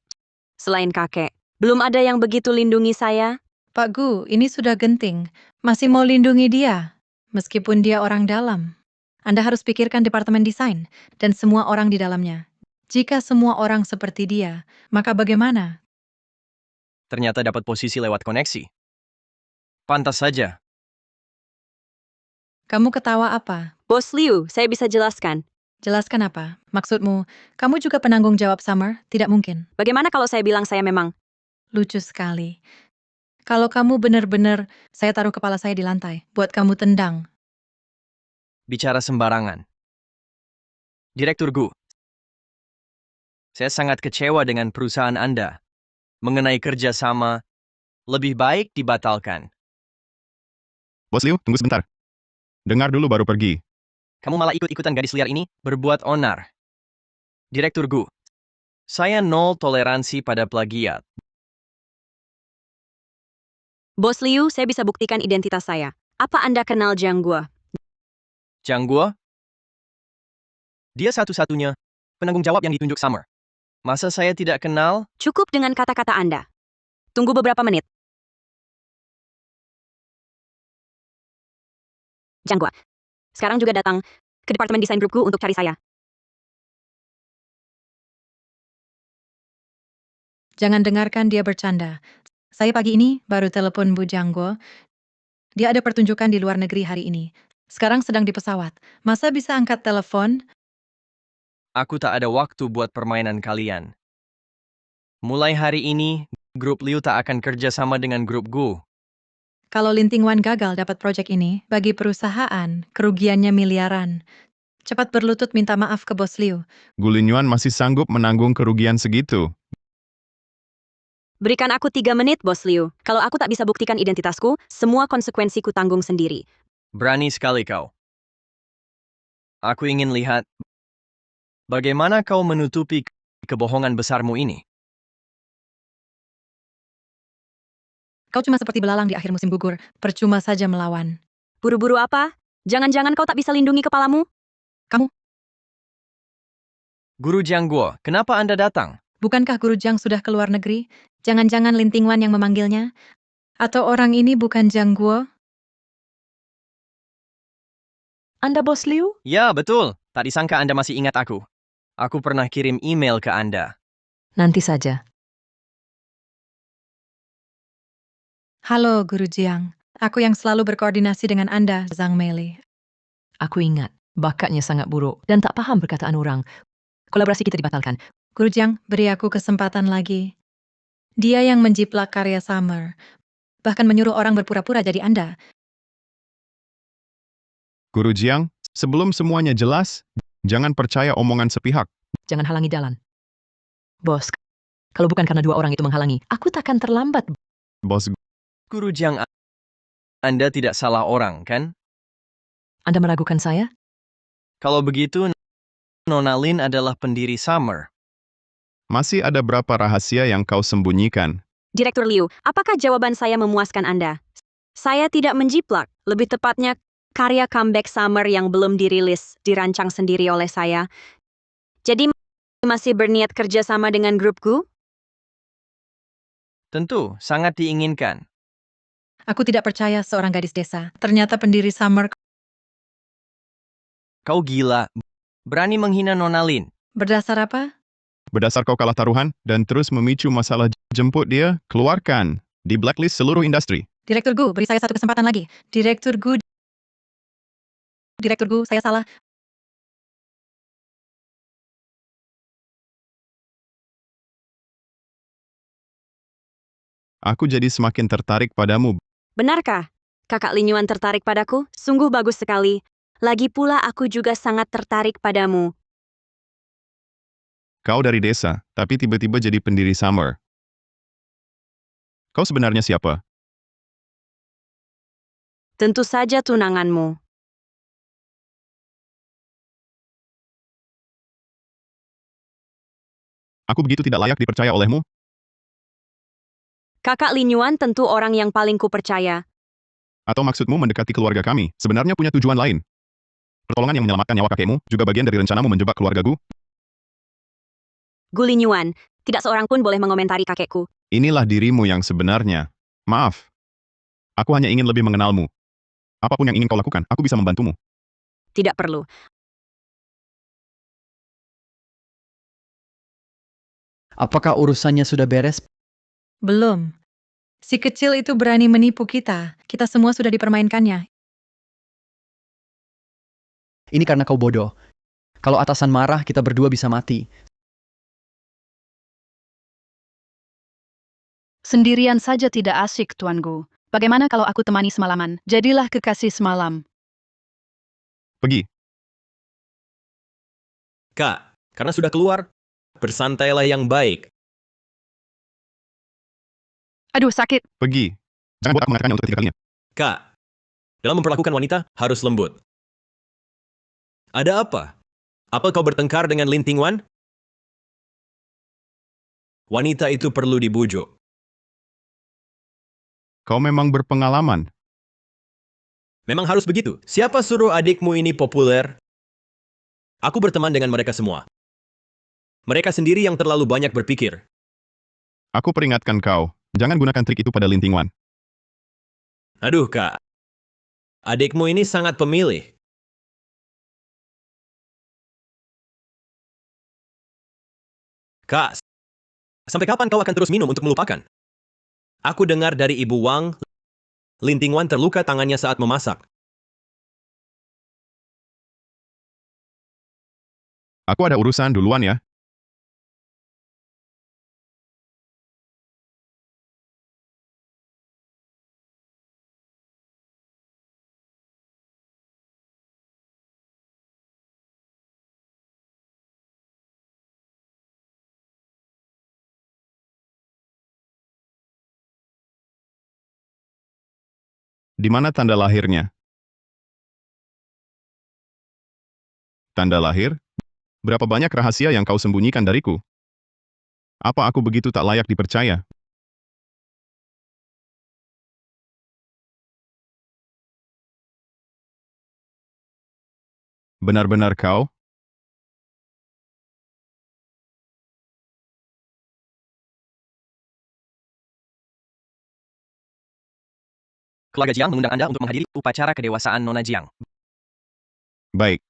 Selain kakek, belum ada yang begitu lindungi saya. Pak Gu, ini sudah genting. Masih mau lindungi dia. Meskipun dia orang dalam. Anda harus pikirkan departemen desain dan semua orang di dalamnya. Jika semua orang seperti dia, maka bagaimana? Ternyata dapat posisi lewat koneksi. Pantas saja. Kamu ketawa apa? Bos Liu, saya bisa jelaskan. Jelaskan apa? Maksudmu, kamu juga penanggung jawab Summer? Tidak mungkin. Bagaimana kalau saya bilang saya memang? Lucu sekali. Kalau kamu benar-benar, saya taruh kepala saya di lantai, buat kamu tendang. Bicara sembarangan. Direktur Gu, saya sangat kecewa dengan perusahaan Anda. Mengenai kerjasama, lebih baik dibatalkan. Bos Liu, tunggu sebentar. Dengar dulu baru pergi. Kamu malah ikut-ikutan gadis liar ini, berbuat onar. Direktur Gu, saya nol toleransi pada plagiat. Bos Liu, saya bisa buktikan identitas saya. Apa Anda kenal Jiang Guo? Jiang Guo? Dia satu-satunya penanggung jawab yang ditunjuk Summer. Masa saya tidak kenal? Cukup dengan kata-kata Anda. Tunggu beberapa menit. Jiang Guo, sekarang juga datang ke departemen desain grupku untuk cari saya. Jangan dengarkan dia bercanda. Saya pagi ini baru telepon Bu Jiang Guo. Dia ada pertunjukan di luar negeri hari ini. Sekarang sedang di pesawat. Masa bisa angkat telepon? Aku tak ada waktu buat permainan kalian. Mulai hari ini, grup Liu tak akan kerja sama dengan grup Gu. Kalau Lin Tingwan gagal dapat proyek ini, bagi perusahaan, kerugiannya miliaran. Cepat berlutut minta maaf ke Bos Liu. Gu Linyuan masih sanggup menanggung kerugian segitu. Berikan aku 3 menit, Bos Liu. Kalau aku tak bisa buktikan identitasku, semua konsekuensiku tanggung sendiri. Berani sekali kau. Aku ingin lihat bagaimana kau menutupi kebohongan besarmu ini. Kau cuma seperti belalang di akhir musim gugur, percuma saja melawan. Buru-buru apa? Jangan-jangan kau tak bisa lindungi kepalamu? Guru Jiang Guo, kenapa Anda datang? Bukankah Guru Jiang sudah ke luar negeri? Jangan-jangan Lin Tingwan yang memanggilnya? Atau orang ini bukan Jiang Guo? Anda Bos Liu? Ya, betul. Tak disangka Anda masih ingat aku. Aku pernah kirim email ke Anda. Nanti saja. Halo Guru Jiang, aku yang selalu berkoordinasi dengan Anda, Zhang Meili. Aku ingat, bakatnya sangat buruk dan tak paham perkataan orang. Kolaborasi kita dibatalkan. Guru Jiang, beri aku kesempatan lagi. Dia yang menjiplak karya Summer, bahkan menyuruh orang berpura-pura jadi Anda. Guru Jiang, sebelum semuanya jelas, jangan percaya omongan sepihak. Jangan halangi jalan. Bos, kalau bukan karena 2 orang itu menghalangi, aku takkan terlambat. Bos Guru Jiang, Anda tidak salah orang, kan? Anda meragukan saya? Kalau begitu, Nona Lin adalah pendiri Summer. masih ada berapa rahasia yang kau sembunyikan? Direktur Liu, apakah jawaban saya memuaskan Anda? Saya tidak menjiplak, lebih tepatnya, karya comeback summer yang belum dirilis, dirancang sendiri oleh saya. Jadi masih berniat kerja sama dengan grupku? Tentu, sangat diinginkan. Aku tidak percaya seorang gadis desa. Ternyata pendiri Summer Kau gila. Berani menghina Nona Lin. berdasar apa? Berdasar kau kalah taruhan dan terus memicu masalah jemput dia, keluarkan. Di blacklist seluruh industri. Direktur Gu, beri saya satu kesempatan lagi. Direktur Gu, saya salah. Aku jadi semakin tertarik padamu. Benarkah? Kakak Lin Yuan tertarik padaku? Sungguh bagus sekali. Lagi pula aku juga sangat tertarik padamu. Kau dari desa, tapi tiba-tiba jadi pendiri Summer. Kau sebenarnya siapa? Tentu saja tunanganmu. Aku begitu tidak layak dipercaya olehmu? Kakak Lin Yuan tentu orang yang paling kupercaya. Atau maksudmu mendekati keluarga kami, sebenarnya punya tujuan lain? Pertolongan yang menyelamatkan nyawa kakekmu, juga bagian dari rencanamu menjebak keluarga Gu? Gu Lin Yuan, tidak seorang pun boleh mengomentari kakekku. Inilah dirimu yang sebenarnya. Maaf. Aku hanya ingin lebih mengenalmu. Apapun yang ingin kau lakukan, aku bisa membantumu. Tidak perlu. Apakah urusannya sudah beres? Belum. Si kecil itu berani menipu kita. Kita semua sudah dipermainkannya. Ini karena kau bodoh. Kalau atasan marah, kita berdua bisa mati. Sendirian saja tidak asyik, Tuan Gu. Bagaimana kalau aku temani semalaman? Jadilah kekasih semalam. Pergi. Kak, karena sudah keluar, bersantailah yang baik. Aduh, sakit. Pergi. Jangan buat aku mengatakannya untuk ketiga kalinya. Kak, dalam memperlakukan wanita, harus lembut. Ada apa? Apa kau bertengkar dengan Lin Tingwan? Wanita itu perlu dibujuk. Kau memang berpengalaman. Memang harus begitu. Siapa suruh adikmu ini populer? Aku berteman dengan mereka semua. Mereka sendiri yang terlalu banyak berpikir. Aku peringatkan kau, jangan gunakan trik itu pada Lin Tingwan. Aduh, Kak. Adikmu ini sangat pemilih. Kak, sampai kapan kau akan terus minum untuk melupakan? Aku dengar dari Ibu Wang, Lin Tingwan terluka tangannya saat memasak. Aku ada urusan duluan ya. Di mana tanda lahirnya? Tanda lahir? Berapa banyak rahasia yang kau sembunyikan dariku? Apa aku begitu tak layak dipercaya? Benar-benar kau? Keluarga Jiang mengundang Anda untuk menghadiri upacara kedewasaan Nona Jiang. Baik.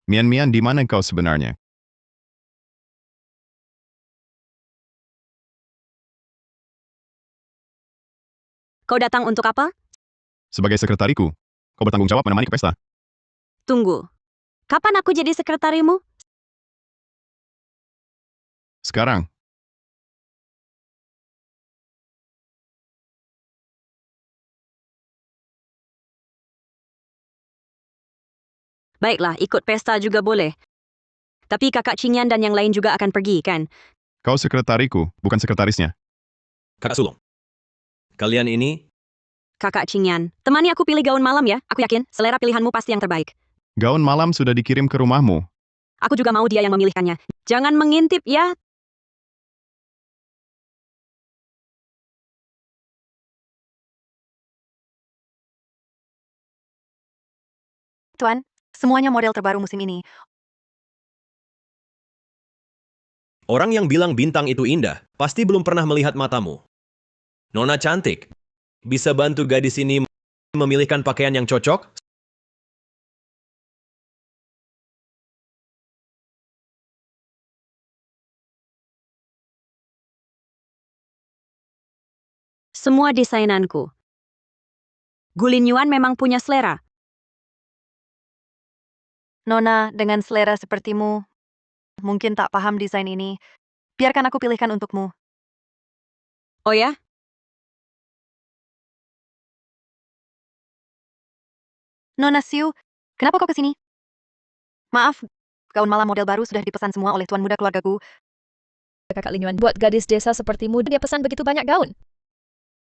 Mian-Mian, di mana kau sebenarnya? Kau datang untuk apa? Sebagai sekretariku, kau bertanggung jawab menemani ke pesta. Tunggu. Kapan aku jadi sekretarimu? Sekarang. Baiklah, ikut pesta juga boleh. Tapi kakak Qingyan dan yang lain juga akan pergi, kan? Kau sekretariku, bukan sekretarisnya. Kakak Sulong, kalian ini... Kakak Qingyan, temani aku pilih gaun malam ya. Aku yakin selera pilihanmu pasti yang terbaik. Gaun malam sudah dikirim ke rumahmu. Aku juga mau dia yang memilihkannya. Jangan mengintip ya. Tuan, semuanya model terbaru musim ini. Orang yang bilang bintang itu indah, pasti belum pernah melihat matamu. Nona cantik, bisa bantu gadis ini memilihkan pakaian yang cocok? Semua desainanku. Gulin Yuan memang punya selera. Nona, dengan selera sepertimu, mungkin tak paham desain ini. Biarkan aku pilihkan untukmu. Oh ya? Nona Siu, kenapa kau kesini? Maaf, gaun malam model baru sudah dipesan semua oleh tuan muda keluargaku. Kakak Lin Yuan, buat gadis desa sepertimu, dia pesan begitu banyak gaun.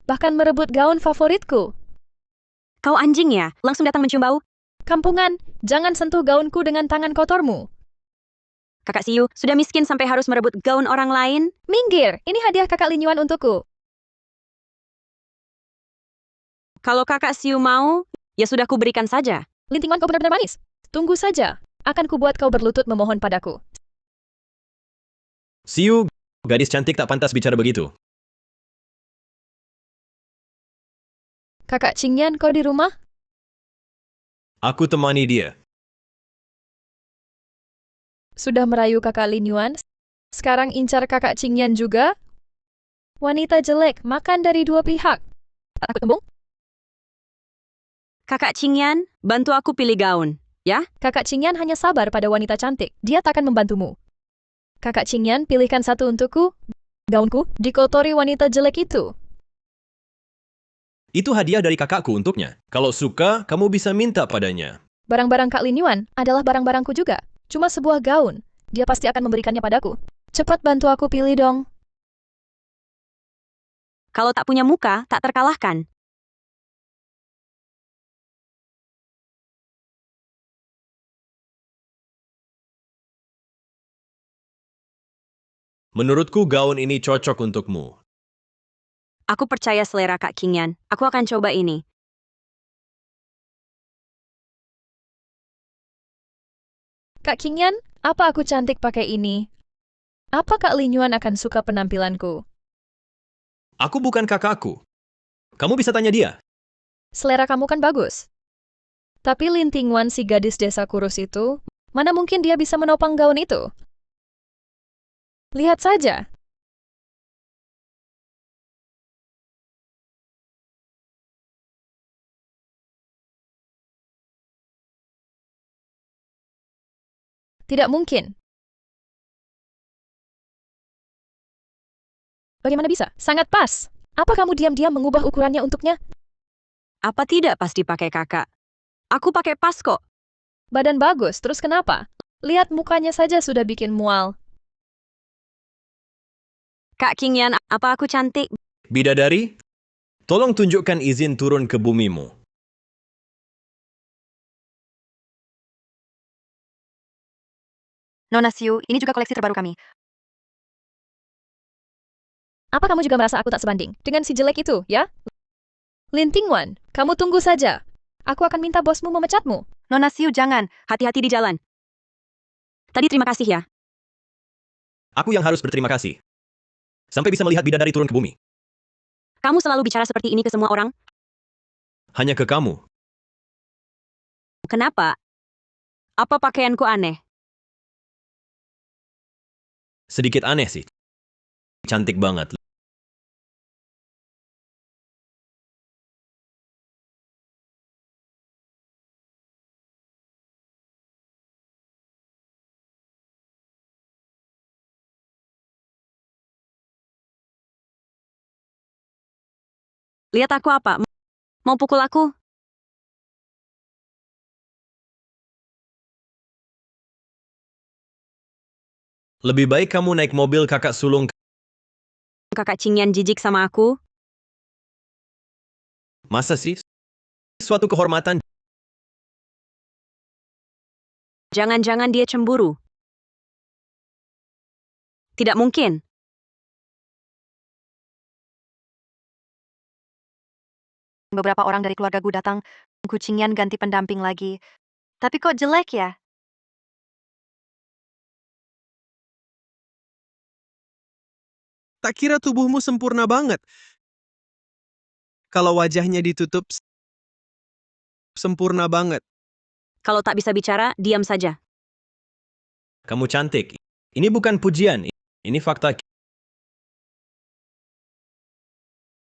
Bahkan merebut gaun favoritku. Kau anjing ya? Langsung datang mencium bau? Kampungan, jangan sentuh gaunku dengan tangan kotormu. Kakak Siu, sudah miskin sampai harus merebut gaun orang lain? Minggir, ini hadiah kakak Lin Yuan untukku. Kalau kakak Siu mau, ya sudah kuberikan saja. Lintingan kau benar-benar manis. Tunggu saja, akan kubuat kau berlutut memohon padaku. Siu, gadis cantik tak pantas bicara begitu. Kakak Qingyan, kau di rumah? Aku temani dia. Sudah merayu kakak Lin Yuan? Sekarang incar kakak Qingyan juga? Wanita jelek, makan dari dua pihak. Tak takut kembung? Kakak Qingyan, bantu aku pilih gaun, ya? Kakak Qingyan hanya sabar pada wanita cantik. Dia takkan membantumu. Kakak Qingyan, pilihkan satu untukku. Gaunku dikotori wanita jelek itu. Itu hadiah dari kakakku untuknya. Kalau suka, kamu bisa minta padanya. Barang-barang Kak Lin Yuan adalah barang-barangku juga. Cuma sebuah gaun. Dia pasti akan memberikannya padaku. Cepat bantu aku pilih dong. Kalau tak punya muka, tak terkalahkan. Menurutku gaun ini cocok untukmu. Aku percaya selera Kak Qingyan. Aku akan coba ini. Kak Qingyan, apa aku cantik pakai ini? Apa Kak Lin Yuan akan suka penampilanku? Aku bukan kakakku. Kamu bisa tanya dia. Selera kamu kan bagus. Tapi Lin Tingwan si gadis desa kurus itu, mana mungkin dia bisa menopang gaun itu? Lihat saja. Tidak mungkin. Bagaimana bisa? Sangat pas. Apa kamu diam-diam mengubah ukurannya untuknya? Apa tidak pas dipakai kakak? Aku pakai pas kok. Badan bagus, terus kenapa? Lihat mukanya saja sudah bikin mual. Kak Qingyan, apa aku cantik? Bidadari, tolong tunjukkan izin turun ke bumimu. Nona Siu, ini juga koleksi terbaru kami. Apa kamu juga merasa aku tak sebanding dengan si jelek itu, ya? Lin Tingwan, kamu tunggu saja. Aku akan minta bosmu memecatmu. Nona Siu, jangan. Hati-hati di jalan. Tadi terima kasih ya. Aku yang harus berterima kasih. Sampai bisa melihat bidadari turun ke bumi. Kamu selalu bicara seperti ini ke semua orang? Hanya ke kamu. Kenapa? Apa pakaianku aneh? Sedikit aneh sih. Cantik banget. Lihat aku apa? Mau pukul aku? Lebih baik kamu naik mobil kakak sulung. Kakak Qingyan jijik sama aku? Masa sih? Suatu kehormatan. Jangan-jangan dia cemburu. Tidak mungkin. Beberapa orang dari keluarga Gu datang, kucingian ganti pendamping lagi. Tapi kok jelek ya? Tak kira tubuhmu sempurna banget. Kalau wajahnya ditutup, sempurna banget. Kalau tak bisa bicara, diam saja. Kamu cantik. Ini bukan pujian, ini fakta.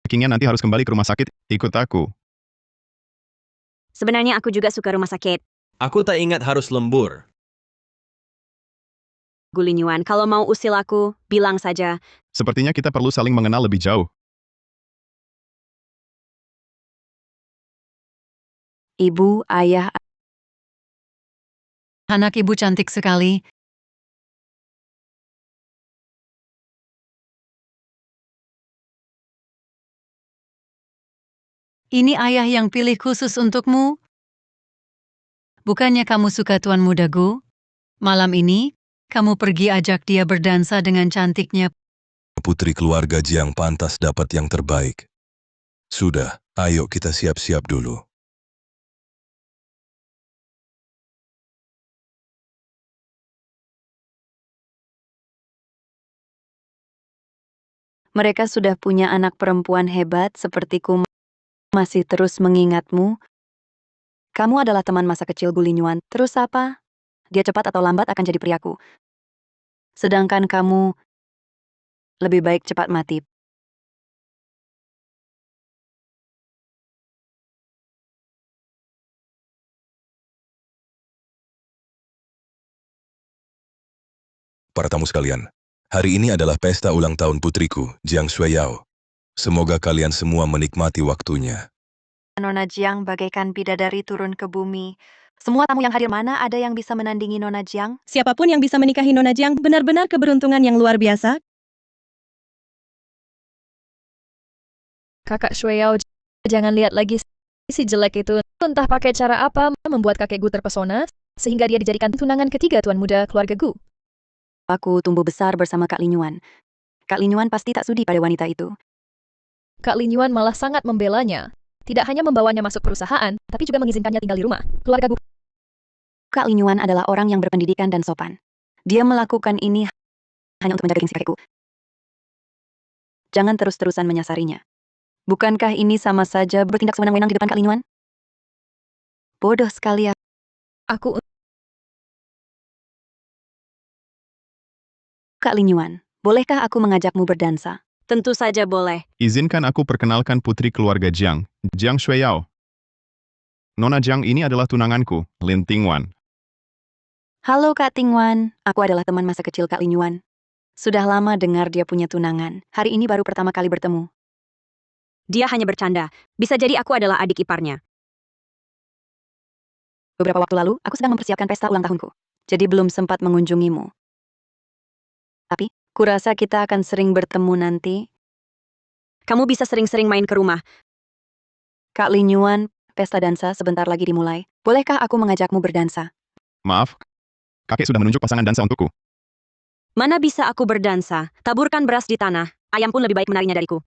Kingnya nanti harus kembali ke rumah sakit, ikut aku. Sebenarnya aku juga suka rumah sakit. Aku tak ingat harus lembur. Gu Linyuan, kalau mau usil aku, bilang saja. Sepertinya kita perlu saling mengenal lebih jauh. Ibu, ayah, Anak ibu cantik sekali. Ini ayah yang pilih khusus untukmu. Bukannya kamu suka Tuan Muda Gu? Malam ini, kamu pergi ajak dia berdansa dengan cantiknya. Putri keluarga Jiang pantas dapat yang terbaik. Sudah, ayo kita siap-siap dulu. mereka sudah punya anak perempuan hebat sepertiku masih terus mengingatmu. Kamu adalah teman masa kecil Gu Linyuan. Terus apa? Dia cepat atau lambat akan jadi priaku. Sedangkan kamu lebih baik cepat mati. Para tamu sekalian, hari ini adalah pesta ulang tahun putriku, Jiang Shueyao. Semoga kalian semua menikmati waktunya. Nona Jiang bagaikan bidadari turun ke bumi. Semua tamu yang hadir mana ada yang bisa menandingi Nona Jiang? Siapapun yang bisa menikahi Nona Jiang benar-benar keberuntungan yang luar biasa. Kakak Shueyao, jangan lihat lagi si jelek itu. Entah pakai cara apa membuat kakek Gu terpesona, sehingga dia dijadikan tunangan ketiga tuan muda keluarga Gu. Aku tumbuh besar bersama Kak Linyuan. Kak Linyuan pasti tak sudi pada wanita itu. Kak Linyuan malah sangat membelanya. Tidak hanya membawanya masuk perusahaan, tapi juga mengizinkannya tinggal di rumah. Keluarga Gu. Kak Linyuan adalah orang yang berpendidikan dan sopan. Dia melakukan ini hanya untuk menjaga gengsi kakekku. Jangan terus-terusan menyasarinya. Bukankah ini sama saja bertindak sewenang-wenang di depan Kak Linyuan? Bodoh sekali ya. Aku Kak Linyuan, bolehkah aku mengajakmu berdansa? Tentu saja boleh. Izinkan aku perkenalkan putri keluarga Jiang, Jiang Shueyao. Nona Jiang ini adalah tunanganku, Lin Tingwan. Halo Kak Tingwan, aku adalah teman masa kecil Kak Linyuan. Sudah lama dengar dia punya tunangan. Hari ini baru pertama kali bertemu. Dia hanya bercanda. Bisa jadi aku adalah adik iparnya. Beberapa waktu lalu, aku sedang mempersiapkan pesta ulang tahunku. Jadi belum sempat mengunjungimu. Tapi, kurasa kita akan sering bertemu nanti. Kamu bisa sering-sering main ke rumah. Kak Linyuan, pesta dansa sebentar lagi dimulai. Bolehkah aku mengajakmu berdansa? Maaf, kakek sudah menunjuk pasangan dansa untukku. Mana bisa aku berdansa? Taburkan beras di tanah. Ayam pun lebih baik menarinya dariku.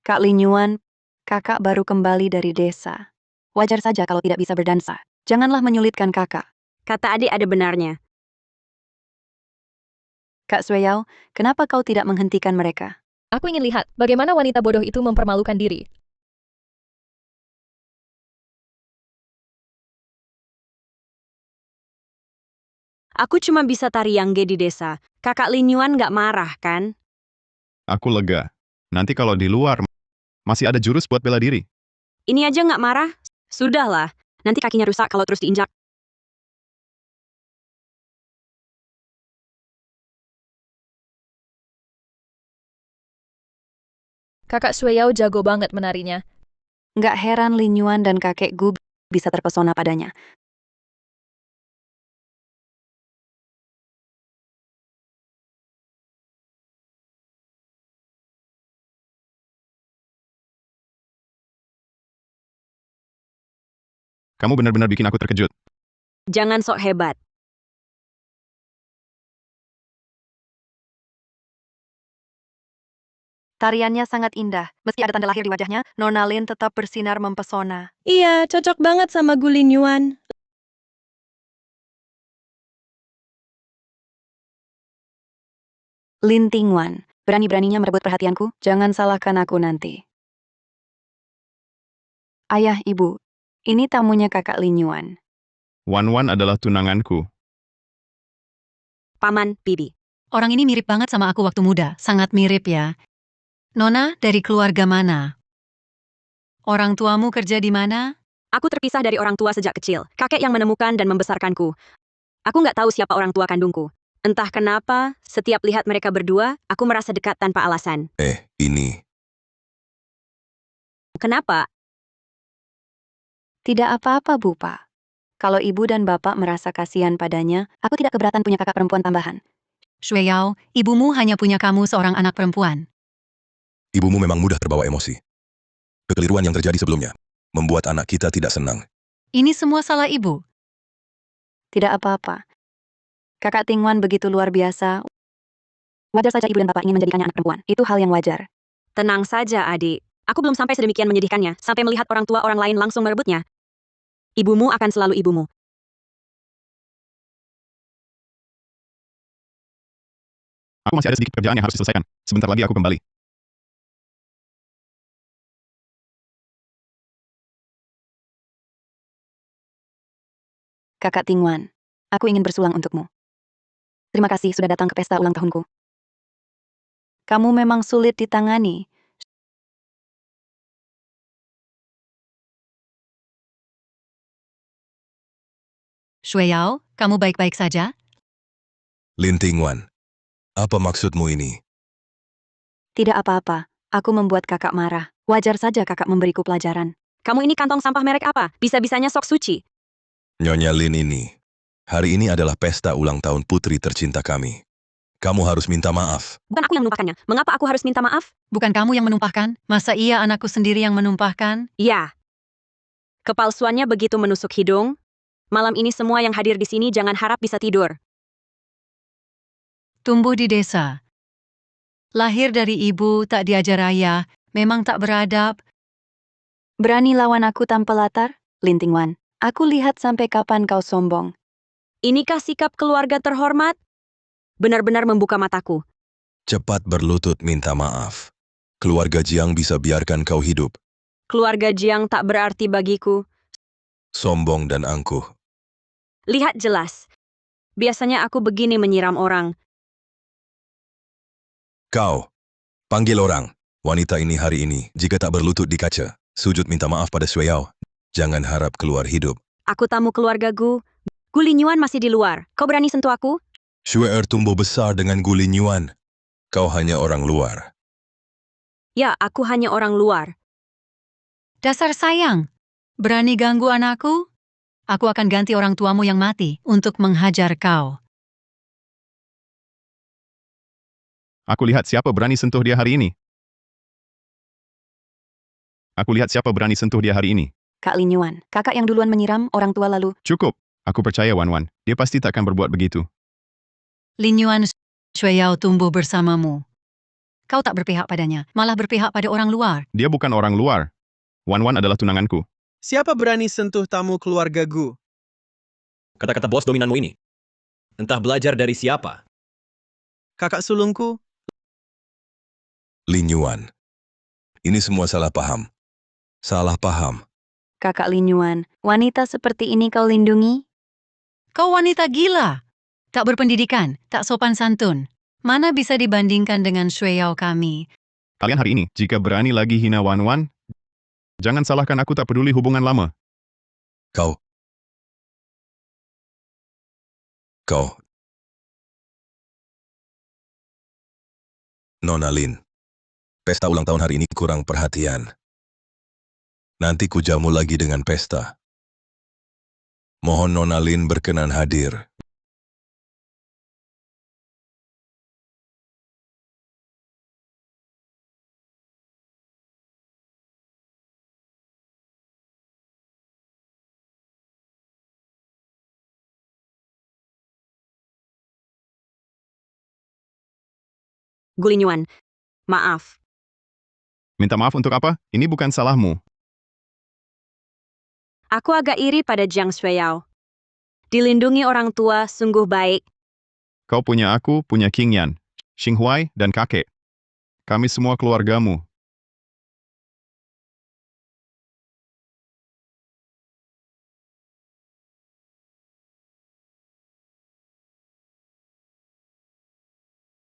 Kak Linyuan, kakak baru kembali dari desa. Wajar saja kalau tidak bisa berdansa. Janganlah menyulitkan kakak. Kata adik ada benarnya. Kak Shueyao, kenapa kau tidak menghentikan mereka? Aku ingin lihat bagaimana wanita bodoh itu mempermalukan diri. Aku cuma bisa tari yang Ge di desa. Kakak Linyuan nggak marah, kan? Aku lega. Nanti kalau di luar, masih ada jurus buat bela diri. Ini aja nggak marah? Sudahlah. Nanti kakinya rusak kalau terus diinjak. Kakak Shueyao jago banget menarinya. Nggak heran Linyuan dan kakek Gu bisa terpesona padanya. Kamu benar-benar bikin aku terkejut. Jangan sok hebat. Tariannya sangat indah. Meski ada tanda lahir di wajahnya, Nona Lin tetap bersinar mempesona. Iya, cocok banget sama Gu Linyuan. Lin Tingwan, berani-beraninya merebut perhatianku, jangan salahkan aku nanti. Ayah, ibu, ini tamunya kakak Linyuan. Wan Wan adalah tunanganku. Paman, bibi. Orang ini mirip banget sama aku waktu muda, sangat mirip ya. Nona dari keluarga mana? Orang tuamu kerja di mana? Aku terpisah dari orang tua sejak kecil, kakek yang menemukan dan membesarkanku. Aku nggak tahu siapa orang tua kandungku. Entah kenapa, setiap lihat mereka berdua, aku merasa dekat tanpa alasan. Ini. Kenapa? Tidak apa-apa, Bupa. Kalau ibu dan bapak merasa kasihan padanya, aku tidak keberatan punya kakak perempuan tambahan. Shui Yao, ibumu hanya punya kamu seorang anak perempuan. Ibumu memang mudah terbawa emosi. Kekeliruan yang terjadi sebelumnya membuat anak kita tidak senang. Ini semua salah ibu. Tidak apa-apa. Kakak Tingwan begitu luar biasa. Wajar saja ibu dan bapak ingin menjadikannya anak perempuan. Itu hal yang wajar. Tenang saja, adik. Aku belum sampai sedemikian menyedihkannya, sampai melihat orang tua orang lain langsung merebutnya. Ibumu akan selalu ibumu. Aku masih ada sedikit pekerjaan yang harus diselesaikan. Sebentar lagi aku kembali. Kakak Tingwan, aku ingin bersulang untukmu. Terima kasih sudah datang ke pesta ulang tahunku. Kamu memang sulit ditangani. Shui Yao, kamu baik-baik saja? Lin Tingwan, apa maksudmu ini? Tidak apa-apa. Aku membuat kakak marah. Wajar saja kakak memberiku pelajaran. Kamu ini kantong sampah merek apa? Bisa-bisanya sok suci. Nyonya Lin ini. Hari ini adalah pesta ulang tahun putri tercinta kami. Kamu harus minta maaf. Bukan aku yang menumpahkannya. Mengapa aku harus minta maaf? Bukan kamu yang menumpahkan? Masa iya anakku sendiri yang menumpahkan? Ya. Kepalsuannya begitu menusuk hidung. Malam ini semua yang hadir di sini jangan harap bisa tidur. Tumbuh di desa. Lahir dari ibu, tak diajar ayah, memang tak beradab. Berani lawan aku tanpa latar? Lin Tingwan, aku lihat sampai kapan kau sombong. Inikah sikap keluarga terhormat? Benar-benar membuka mataku. Cepat berlutut minta maaf. Keluarga Jiang bisa biarkan kau hidup. Keluarga Jiang tak berarti bagiku. Sombong dan angkuh. Lihat jelas. Biasanya aku begini menyiram orang. Kau. Panggil orang. Wanita ini hari ini, jika tak berlutut di kaca, sujud minta maaf pada Shui Yao. Jangan harap keluar hidup. Aku tamu keluarga Gu. Gu Linyuan masih di luar. Kau berani sentuh aku? Shui tumbuh besar dengan Gu Linyuan. Kau hanya orang luar. Ya, aku hanya orang luar. Dasar sayang. Berani ganggu anakku? Aku akan ganti orang tuamu yang mati untuk menghajar kau. Aku lihat siapa berani sentuh dia hari ini. Aku lihat siapa berani sentuh dia hari ini. Kak Linyuan, kakak yang duluan menyiram orang tua lalu. Cukup. Aku percaya Wan Wan. Dia pasti tak akan berbuat begitu. Lin Yuan, Shui Yao tumbuh bersamamu. Kau tak berpihak padanya, malah berpihak pada orang luar. Dia bukan orang luar. Wan Wan adalah tunanganku. Siapa berani sentuh tamu keluarga Gu? Kata-kata bos dominanmu ini. Entah belajar dari siapa. Kakak sulungku? Lin Yuan. Ini semua salah paham. Salah paham. Kakak Linyuan, wanita seperti ini kau lindungi? Kau wanita gila. Tak berpendidikan, tak sopan santun. Mana bisa dibandingkan dengan Shui Yao kami? Kalian hari ini, jika berani lagi hina Wan Wan, jangan salahkan aku tak peduli hubungan lama. Kau. Nona Lin. Pesta ulang tahun hari ini kurang perhatian. Nanti ku jamu lagi dengan pesta. Mohon Nona Lin berkenan hadir. Gu Linyuan, maaf. Minta maaf untuk apa? Ini bukan salahmu. Aku agak iri pada Jiang Shueyao. Dilindungi orang tua sungguh baik. Kau punya aku, punya King Yan, Xing Huai, dan kakek. Kami semua keluargamu.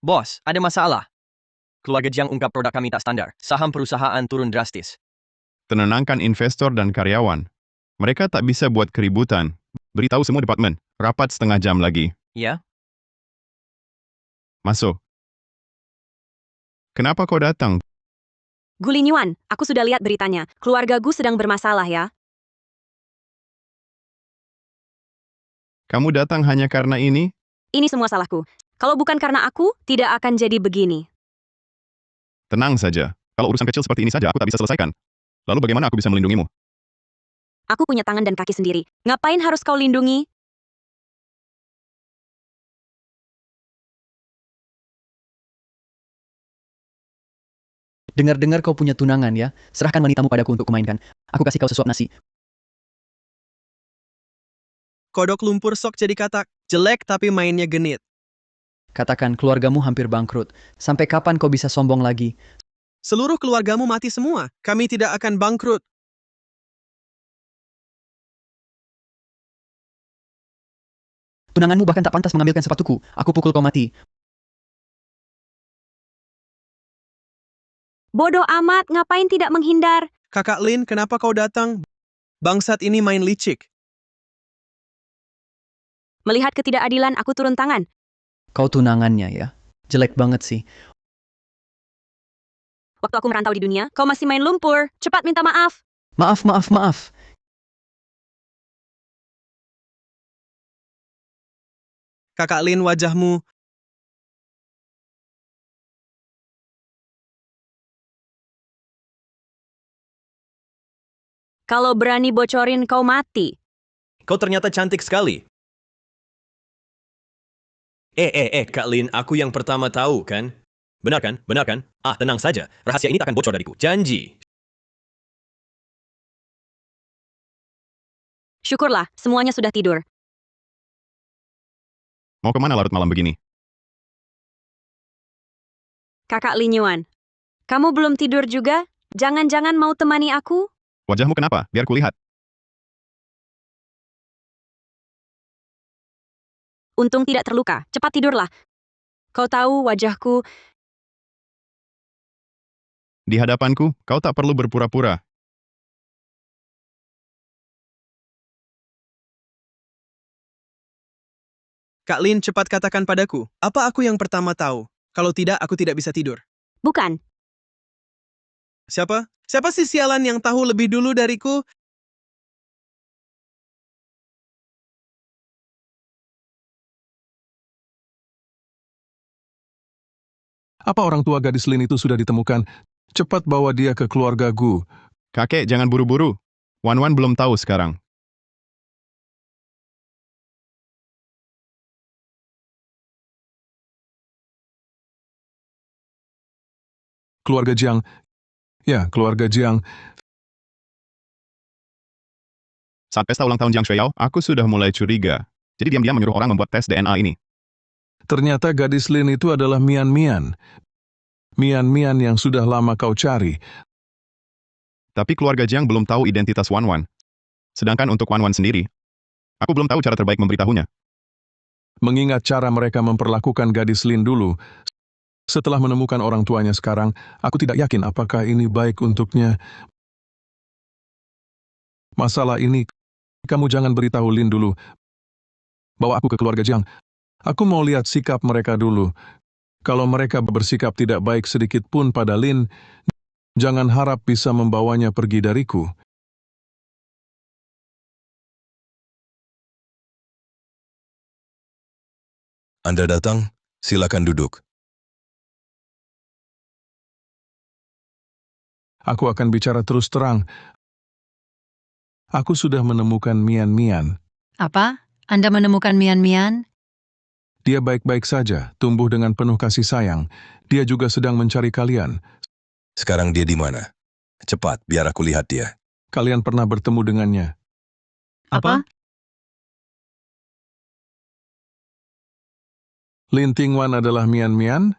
Bos, ada masalah. Keluarga Jiang ungkap produk kami tak standar. Saham perusahaan turun drastis. Tenenangkan investor dan karyawan. Mereka tak bisa buat keributan. Beritahu semua departemen. Rapat setengah jam lagi. Ya? Masuk. Kenapa kau datang? Gu Linyuan, aku sudah lihat beritanya. Keluarga Gu sedang bermasalah ya. Kamu datang hanya karena ini? Ini semua salahku. Kalau bukan karena aku, tidak akan jadi begini. Tenang saja. Kalau urusan kecil seperti ini saja aku tak bisa selesaikan. Lalu bagaimana aku bisa melindungimu? Aku punya tangan dan kaki sendiri. Ngapain harus kau lindungi? Dengar-dengar kau punya tunangan ya. Serahkan wanitamu padaku untuk kumainkan. Aku kasih kau sesuap nasi. Kodok lumpur sok jadi katak. Jelek tapi mainnya genit. Katakan keluargamu hampir bangkrut. Sampai kapan kau bisa sombong lagi? Seluruh keluargamu mati semua. Kami tidak akan bangkrut. Tunanganmu bahkan tak pantas mengambilkan sepatuku. Aku pukul kau mati. Bodoh amat, ngapain tidak menghindar? Kakak Lin, kenapa kau datang? Bangsat ini main licik. Melihat ketidakadilan, aku turun tangan. Kau tunangannya ya. Jelek banget sih. Waktu aku merantau di dunia, kau masih main lumpur. Cepat minta maaf. Maaf, maaf, maaf. Kakak Lin, wajahmu. Kalau berani bocorin, kau mati. Kau ternyata cantik sekali. Kak Lin, aku yang pertama tahu, kan? Benar kan? Benar kan? Ah, tenang saja. Rahasia ini tak akan bocor dariku. Janji. Syukurlah, semuanya sudah tidur. Mau kemana larut malam begini? Kakak Linyuan, kamu belum tidur juga? Jangan-jangan mau temani aku? Wajahmu kenapa? Biar kulihat. Untung tidak terluka. Cepat tidurlah. Kau tahu wajahku. Di hadapanku, kau tak perlu berpura-pura. Kak Lin, cepat katakan padaku. Apa aku yang pertama tahu? Kalau tidak, aku tidak bisa tidur. Bukan. Siapa? Siapa sih sialan yang tahu lebih dulu dariku? Apa orang tua gadis Lin itu sudah ditemukan? Cepat bawa dia ke keluarga Gu. Kakek, jangan buru-buru. Wan belum tahu sekarang. Keluarga Jiang. Ya, keluarga Jiang. Saat pesta ulang tahun Jiang Shueyao, aku sudah mulai curiga. Jadi diam-diam menyuruh orang membuat tes DNA ini. Ternyata gadis Lin itu adalah Mian Mian. Mian Mian yang sudah lama kau cari. Tapi keluarga Jiang belum tahu identitas Wan. Sedangkan untuk Wan sendiri, aku belum tahu cara terbaik memberitahunya. Mengingat cara mereka memperlakukan gadis Lin dulu, setelah menemukan orang tuanya sekarang, aku tidak yakin apakah ini baik untuknya. Masalah ini, kamu jangan beritahu Lin dulu. Bawa aku ke keluarga Jiang. Aku mau lihat sikap mereka dulu. Kalau mereka bersikap tidak baik sedikit pun pada Lin, jangan harap bisa membawanya pergi dariku. Anda datang, silakan duduk. Aku akan bicara terus terang. Aku sudah menemukan Mian Mian. Apa? Anda menemukan Mian Mian? Dia baik-baik saja, tumbuh dengan penuh kasih sayang. Dia juga sedang mencari kalian. Sekarang dia di mana? Cepat, biar aku lihat dia. Kalian pernah bertemu dengannya. Apa? Lin Tingwan adalah Mian Mian?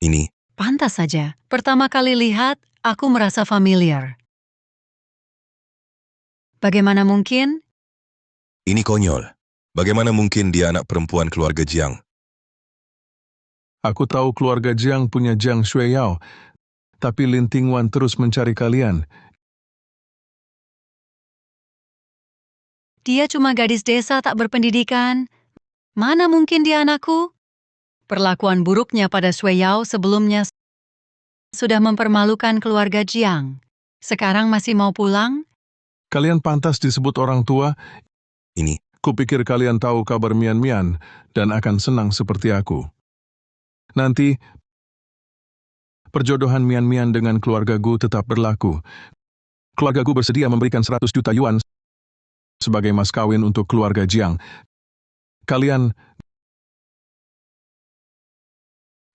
Ini, Pantas saja. Pertama kali lihat, aku merasa familiar. Bagaimana mungkin? ini konyol. Bagaimana mungkin dia anak perempuan keluarga Jiang? Aku tahu keluarga Jiang punya Jiang Shueyao, tapi Lin Tingwan terus mencari kalian. Dia cuma gadis desa tak berpendidikan. Mana mungkin dia anakku? Perlakuan buruknya pada Shueyao sebelumnya sudah mempermalukan keluarga Jiang. Sekarang masih mau pulang? Kalian pantas disebut orang tua. Ini, Kupikir kalian tahu kabar Mian Mian dan akan senang seperti aku. Nanti, perjodohan Mian Mian dengan keluarga Gu tetap berlaku. Keluarga Gu bersedia memberikan 100 juta yuan sebagai mas kawin untuk keluarga Jiang. Kalian,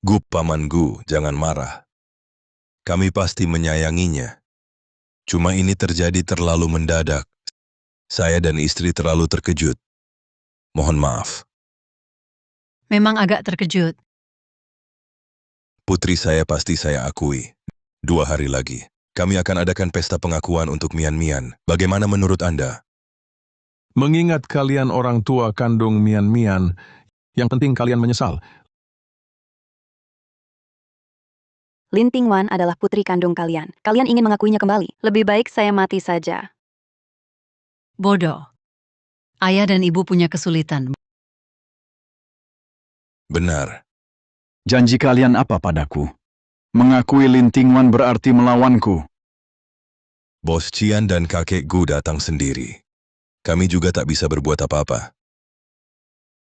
Gu Paman Gu, jangan marah. Kami pasti menyayanginya. Cuma ini terjadi terlalu mendadak. Saya dan istri terlalu terkejut. Mohon maaf. Memang agak terkejut. Putri saya pasti saya akui. 2 hari lagi, kami akan adakan pesta pengakuan untuk Mian Mian. Bagaimana menurut Anda? mengingat kalian orang tua kandung Mian Mian, yang penting kalian menyesal. Lin Tingwan adalah putri kandung kalian. Kalian ingin mengakuinya kembali. Lebih baik saya mati saja. Bodoh. Ayah dan ibu punya kesulitan. Benar. Janji kalian apa padaku? Mengakui Lin Tingwan berarti melawanku. Bos Cian dan kakek Gu datang sendiri. Kami juga tak bisa berbuat apa-apa.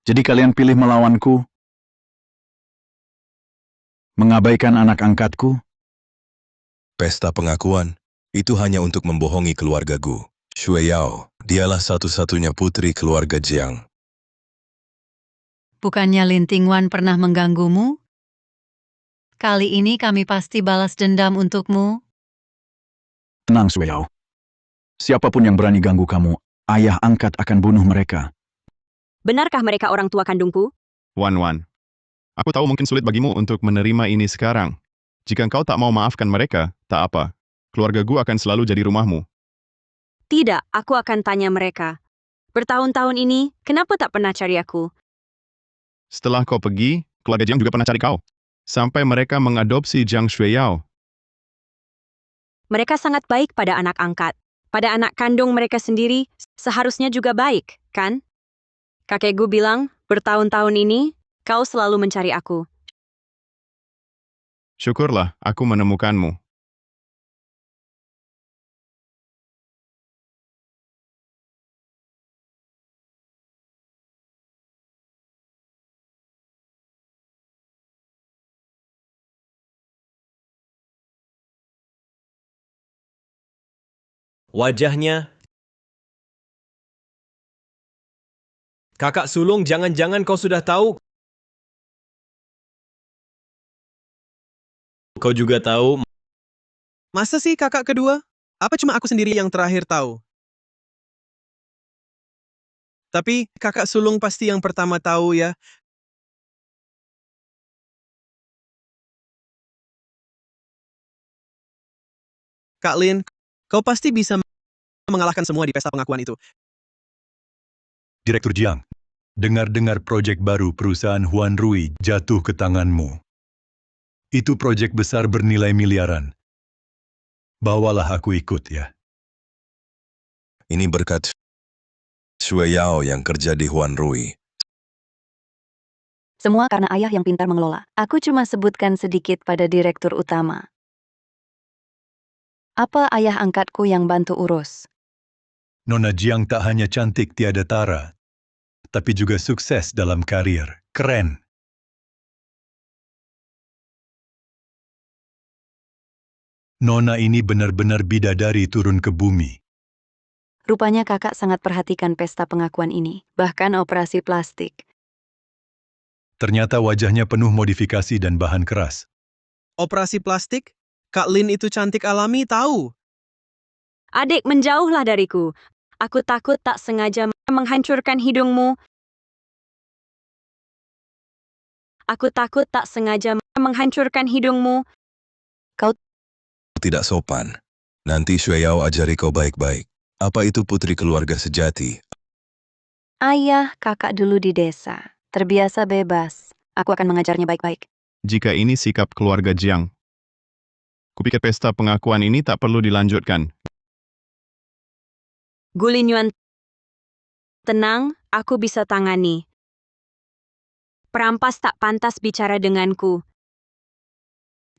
Jadi kalian pilih melawanku? Mengabaikan anak angkatku? Pesta pengakuan, itu hanya untuk membohongi keluarga Gu. Shueyao, dialah satu-satunya putri keluarga Jiang. Bukannya Lin Tingwan pernah mengganggumu? Kali ini kami pasti balas dendam untukmu. Tenang, Shueyao. Siapapun yang berani ganggu kamu, ayah angkat akan bunuh mereka. Benarkah mereka orang tua kandungku? Wan, aku tahu mungkin sulit bagimu untuk menerima ini sekarang. Jika engkau tak mau maafkan mereka, tak apa. Keluarga Gu akan selalu jadi rumahmu. Tidak, aku akan tanya mereka. Bertahun-tahun ini, kenapa tak pernah cari aku? Setelah kau pergi, keluarga Jiang juga pernah cari kau. Sampai mereka mengadopsi Jiang Shueyao. Mereka sangat baik pada anak angkat. Pada anak kandung mereka sendiri, seharusnya juga baik, kan? Kakek Gu bilang, bertahun-tahun ini, kau selalu mencari aku. Syukurlah, aku menemukanmu. Wajahnya... Kakak sulung, jangan-jangan kau sudah tahu. Kau juga tahu. Masa sih kakak kedua? Apa cuma aku sendiri yang terakhir tahu? Tapi kakak sulung pasti yang pertama tahu ya. Kak Lin, kau pasti bisa mengalahkan semua di pesta pengakuan itu. Direktur Jiang, dengar-dengar proyek baru perusahaan Huan Rui jatuh ke tanganmu. Itu proyek besar bernilai miliaran. Bawalah aku ikut ya. Ini berkat Shueyao yang kerja di Huan Rui. Semua karena ayah yang pintar mengelola. Aku cuma sebutkan sedikit pada direktur utama. Apa ayah angkatku yang bantu urus? Nona Jiang tak hanya cantik tiada tara, tapi juga sukses dalam karir. Keren. Nona ini benar-benar bidadari turun ke bumi. Rupanya kakak sangat perhatikan pesta pengakuan ini, bahkan operasi plastik. Ternyata wajahnya penuh modifikasi dan bahan keras. Operasi plastik? Kak Lin itu cantik alami tahu. Adik, menjauhlah dariku. Aku takut tak sengaja menghancurkan hidungmu. Aku takut tak sengaja menghancurkan hidungmu. Kau Tidak sopan. Nanti Shueyao ajari kau baik-baik. Apa itu putri keluarga sejati? Ayah kakak dulu di desa. Terbiasa bebas. Aku akan mengajarnya baik-baik. Jika ini sikap keluarga Jiang, kupikir pesta pengakuan ini tak perlu dilanjutkan. Gu Linyuan, tenang, aku bisa tangani. Perampas tak pantas bicara denganku.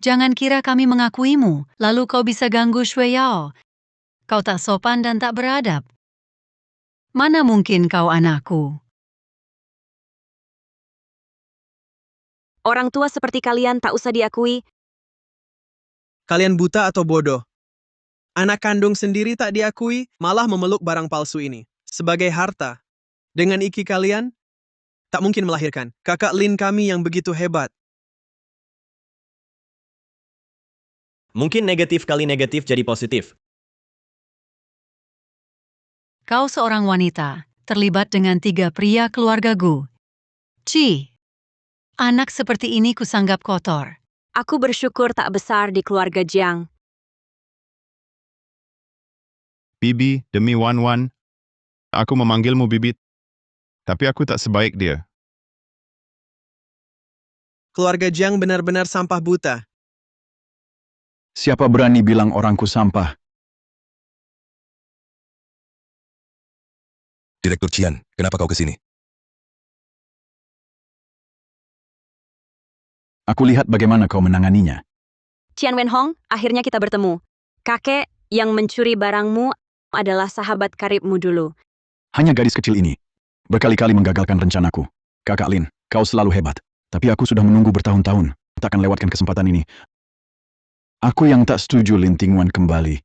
Jangan kira kami mengakuimu, lalu kau bisa ganggu Shueyao. Kau tak sopan dan tak beradab. Mana mungkin kau anakku? Orang tua seperti kalian tak usah diakui. Kalian buta atau bodoh? Anak kandung sendiri tak diakui, malah memeluk barang palsu ini. Sebagai harta. Dengan iki kalian, tak mungkin melahirkan. Kakak Lin kami yang begitu hebat. Mungkin negatif kali negatif jadi positif. Kau seorang wanita, terlibat dengan 3 pria keluarga Gu. Anak seperti ini kusanggap kotor. Aku bersyukur tak besar di keluarga Jiang. Bibi, demi Wan, aku memanggilmu Bibi, tapi aku tak sebaik dia. Keluarga Jiang benar-benar sampah buta. Siapa berani bilang orangku sampah? Direktur Qian, kenapa kau ke sini? Aku lihat bagaimana kau menanganinya. Qian Wenhong, akhirnya kita bertemu. Kakek yang mencuri barangmu adalah sahabat karibmu dulu. Hanya gadis kecil ini. Berkali-kali menggagalkan rencanaku. Kakak Lin, kau selalu hebat. Tapi aku sudah menunggu bertahun-tahun. Takkan lewatkan kesempatan ini. Aku yang tak setuju Lin Tingwan kembali.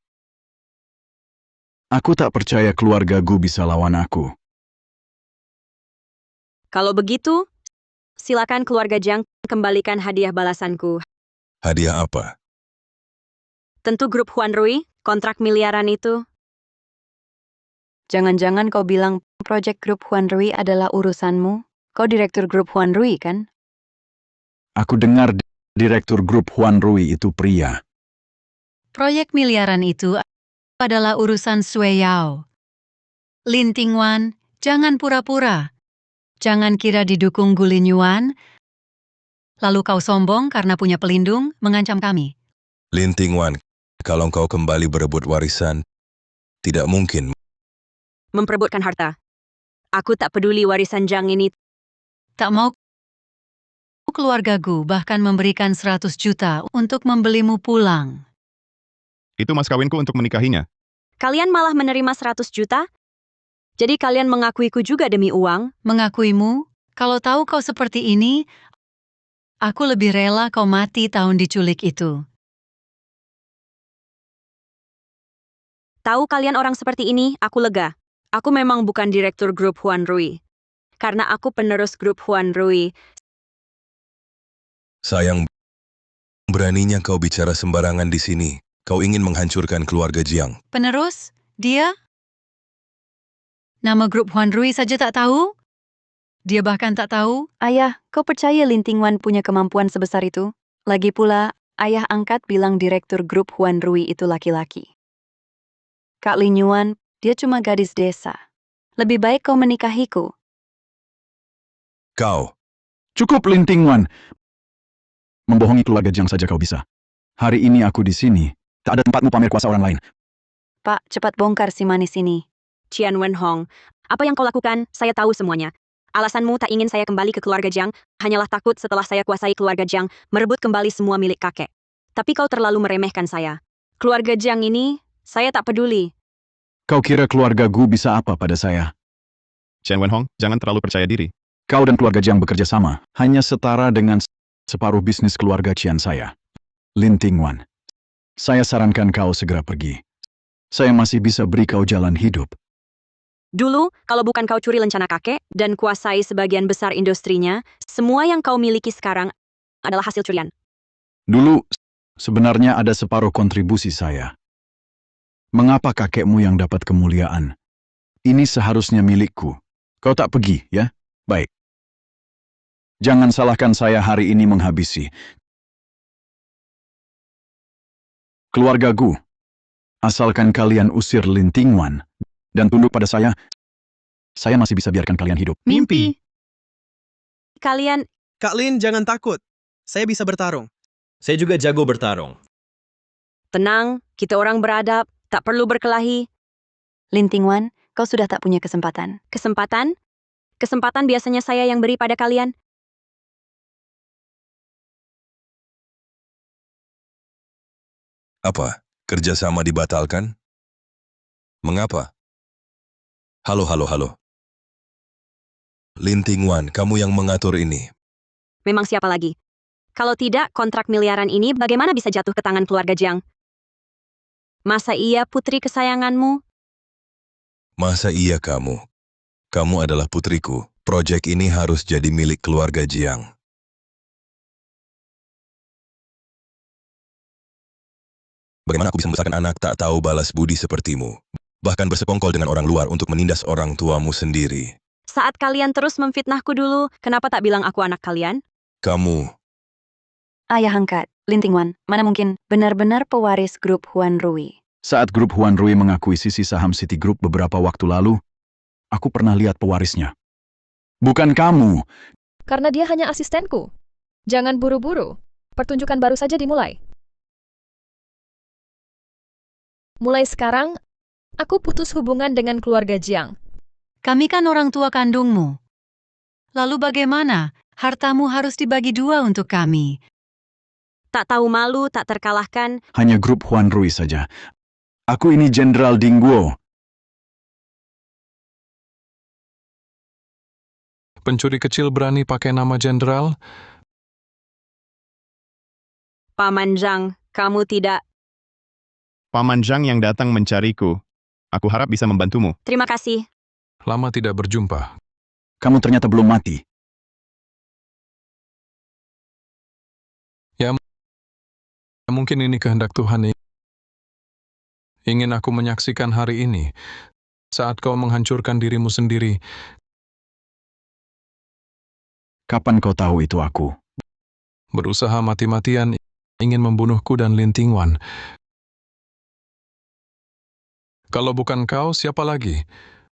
Aku tak percaya keluarga Gu bisa lawan aku. Kalau begitu, silakan keluarga Jiang kembalikan hadiah balasanku. Hadiah apa? Tentu grup Huan Rui, kontrak miliaran itu. Jangan-jangan kau bilang proyek grup Huan Rui adalah urusanmu? Kau direktur grup Huan Rui, kan? Aku dengar direktur grup Huan Rui itu pria. Proyek miliaran itu adalah urusan Shueyao. Lin Tingwan, jangan pura-pura. Jangan kira didukung Gu Linyuan, lalu kau sombong karena punya pelindung, mengancam kami. Lin Tingwan, kalau kau kembali berebut warisan, tidak mungkin. Memperebutkan harta. Aku tak peduli warisan Jiang ini. Tak mau keluarga Gu bahkan memberikan 100 juta untuk membelimu pulang. Itu mas kawinku untuk menikahinya. Kalian malah menerima 100 juta? Jadi kalian mengakuiku juga demi uang? Mengakuimu? Kalau tahu kau seperti ini, aku lebih rela kau mati tahun diculik itu. Tahu kalian orang seperti ini, aku lega. Aku memang bukan direktur grup Huan Rui. Karena aku penerus grup Huan Rui. Sayang, beraninya kau bicara sembarangan di sini. Kau ingin menghancurkan keluarga Jiang. Penerus? Dia? Nama grup Huan Rui saja tak tahu? Dia bahkan tak tahu? Ayah, kau percaya Lin Tingwan punya kemampuan sebesar itu? Lagi pula, ayah angkat bilang direktur grup Huan Rui itu laki-laki. Kak Lin Yuan, dia cuma gadis desa. Lebih baik kau menikahiku. Kau. Cukup Lin Tingwan. Membohongi keluarga Jiang saja kau bisa. Hari ini aku di sini. Tak ada tempatmu pamer kuasa orang lain. Pak, cepat bongkar si manis ini. Qian Wenhong, apa yang kau lakukan, saya tahu semuanya. Alasanmu tak ingin saya kembali ke keluarga Jiang, hanyalah takut setelah saya kuasai keluarga Jiang, merebut kembali semua milik kakek. Tapi kau terlalu meremehkan saya. Keluarga Jiang ini, saya tak peduli. Kau kira keluarga Gu bisa apa pada saya? Chen Wenhong, jangan terlalu percaya diri. Kau dan keluarga Jiang bekerja sama, hanya setara dengan separuh bisnis keluarga Qian saya. Lin Tingwan, saya sarankan kau segera pergi. Saya masih bisa beri kau jalan hidup. Dulu, kalau bukan kau curi lencana kakek dan kuasai sebagian besar industrinya, semua yang kau miliki sekarang adalah hasil curian. Dulu, sebenarnya ada separuh kontribusi saya. Mengapa kakekmu yang dapat kemuliaan? Ini seharusnya milikku. Kau tak pergi, ya? Baik. Jangan salahkan saya hari ini menghabisi keluarga Gu. Asalkan kalian usir Lin Tingwan dan tunduk pada saya masih bisa biarkan kalian hidup. Mimpi. Kalian, Kak Lin, jangan takut. Saya bisa bertarung. Saya juga jago bertarung. tenang, kita orang beradab, tak perlu berkelahi. Lin Tingwan, kau sudah tak punya kesempatan. Kesempatan? Kesempatan biasanya saya yang beri pada kalian. Apa? Kerjasama dibatalkan? Mengapa? Halo. Lin Tingwan, kamu yang mengatur ini. Memang siapa lagi? Kalau tidak, kontrak miliaran ini bagaimana bisa jatuh ke tangan keluarga Jiang? Masa iya putri kesayanganmu? Masa iya kamu? Kamu adalah putriku. Proyek ini harus jadi milik keluarga Jiang. Bagaimana aku bisa membesarkan anak tak tahu balas budi sepertimu? Bahkan bersekongkol dengan orang luar untuk menindas orang tuamu sendiri. Saat kalian terus memfitnahku dulu, kenapa tak bilang aku anak kalian? Kamu, Ayah angkat, Lin Tingwan, mana mungkin benar-benar pewaris grup Huan Rui. Saat grup Huan Rui mengakuisisi saham Citigroup beberapa waktu lalu, aku pernah lihat pewarisnya. Bukan kamu. Karena dia hanya asistenku. Jangan buru-buru. Pertunjukan baru saja dimulai. Mulai sekarang, aku putus hubungan dengan keluarga Jiang. Kami kan orang tua kandungmu. Lalu bagaimana? Hartamu harus dibagi dua untuk kami. Tak tahu malu, tak terkalahkan. Hanya grup Huan Rui saja. Aku ini Jenderal Ding Guo. Pencuri kecil berani pakai nama jenderal? Paman Zhang, kamu tidak... Paman Zhang yang datang mencariku. Aku harap bisa membantumu. Terima kasih. Lama tidak berjumpa. Kamu ternyata belum mati. Ya, mungkin ini kehendak Tuhan. Ingin aku menyaksikan hari ini, saat kau menghancurkan dirimu sendiri. Kapan kau tahu itu aku? Berusaha mati-matian, ingin membunuhku dan Lin Tingwan. Kalau bukan kau, siapa lagi?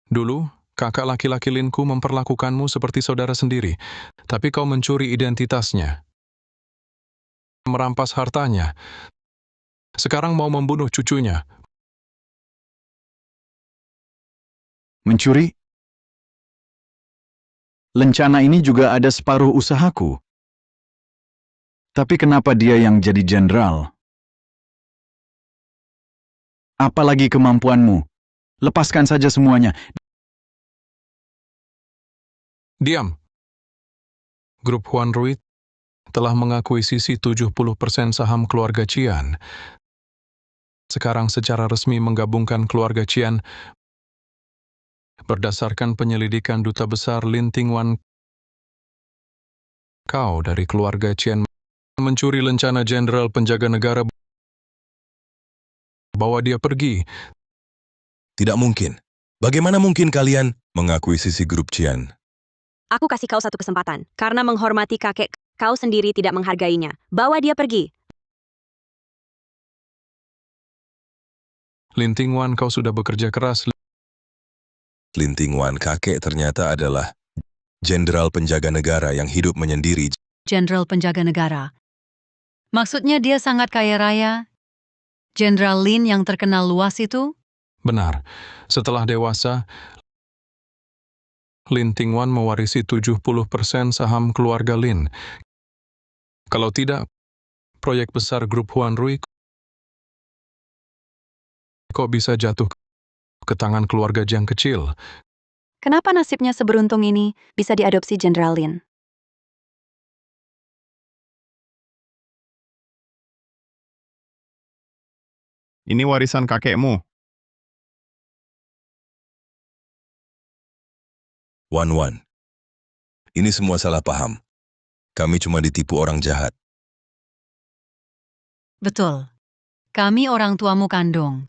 Dulu, kakak laki-laki Linku memperlakukanmu seperti saudara sendiri, tapi kau mencuri identitasnya. Merampas hartanya. Sekarang mau membunuh cucunya. Mencuri? Lencana ini juga ada separuh usahaku. Tapi kenapa dia yang jadi jenderal? Apalagi kemampuanmu? Lepaskan saja semuanya. Diam. Grup Huan Rui telah mengakuisisi 70% saham keluarga Qian. Sekarang secara resmi menggabungkan keluarga Qian berdasarkan penyelidikan Duta Besar Lin Tingwan. Kau dari keluarga Qian mencuri lencana jenderal penjaga negara, bawa dia pergi. tidak mungkin. Bagaimana mungkin kalian mengakuisisi grup Qian? Aku kasih kau satu kesempatan. Karena menghormati kakek, kau sendiri tidak menghargainya. Bawa dia pergi. Lin Tingwan, kau sudah bekerja keras. Lin Tingwan kakek ternyata adalah jenderal penjaga negara yang hidup menyendiri. Jenderal penjaga negara. Maksudnya dia sangat kaya raya? Jenderal Lin yang terkenal luas itu? Benar. Setelah dewasa, Lin Tingwan mewarisi 70% saham keluarga Lin. Kalau tidak, proyek besar grup Huan Rui kok bisa jatuh ke tangan keluarga Jiang kecil. Kenapa nasibnya seberuntung ini bisa diadopsi Jenderal Lin? Ini warisan kakekmu. Wan. Ini semua salah paham. Kami cuma ditipu orang jahat. Betul. Kami orang tuamu kandung.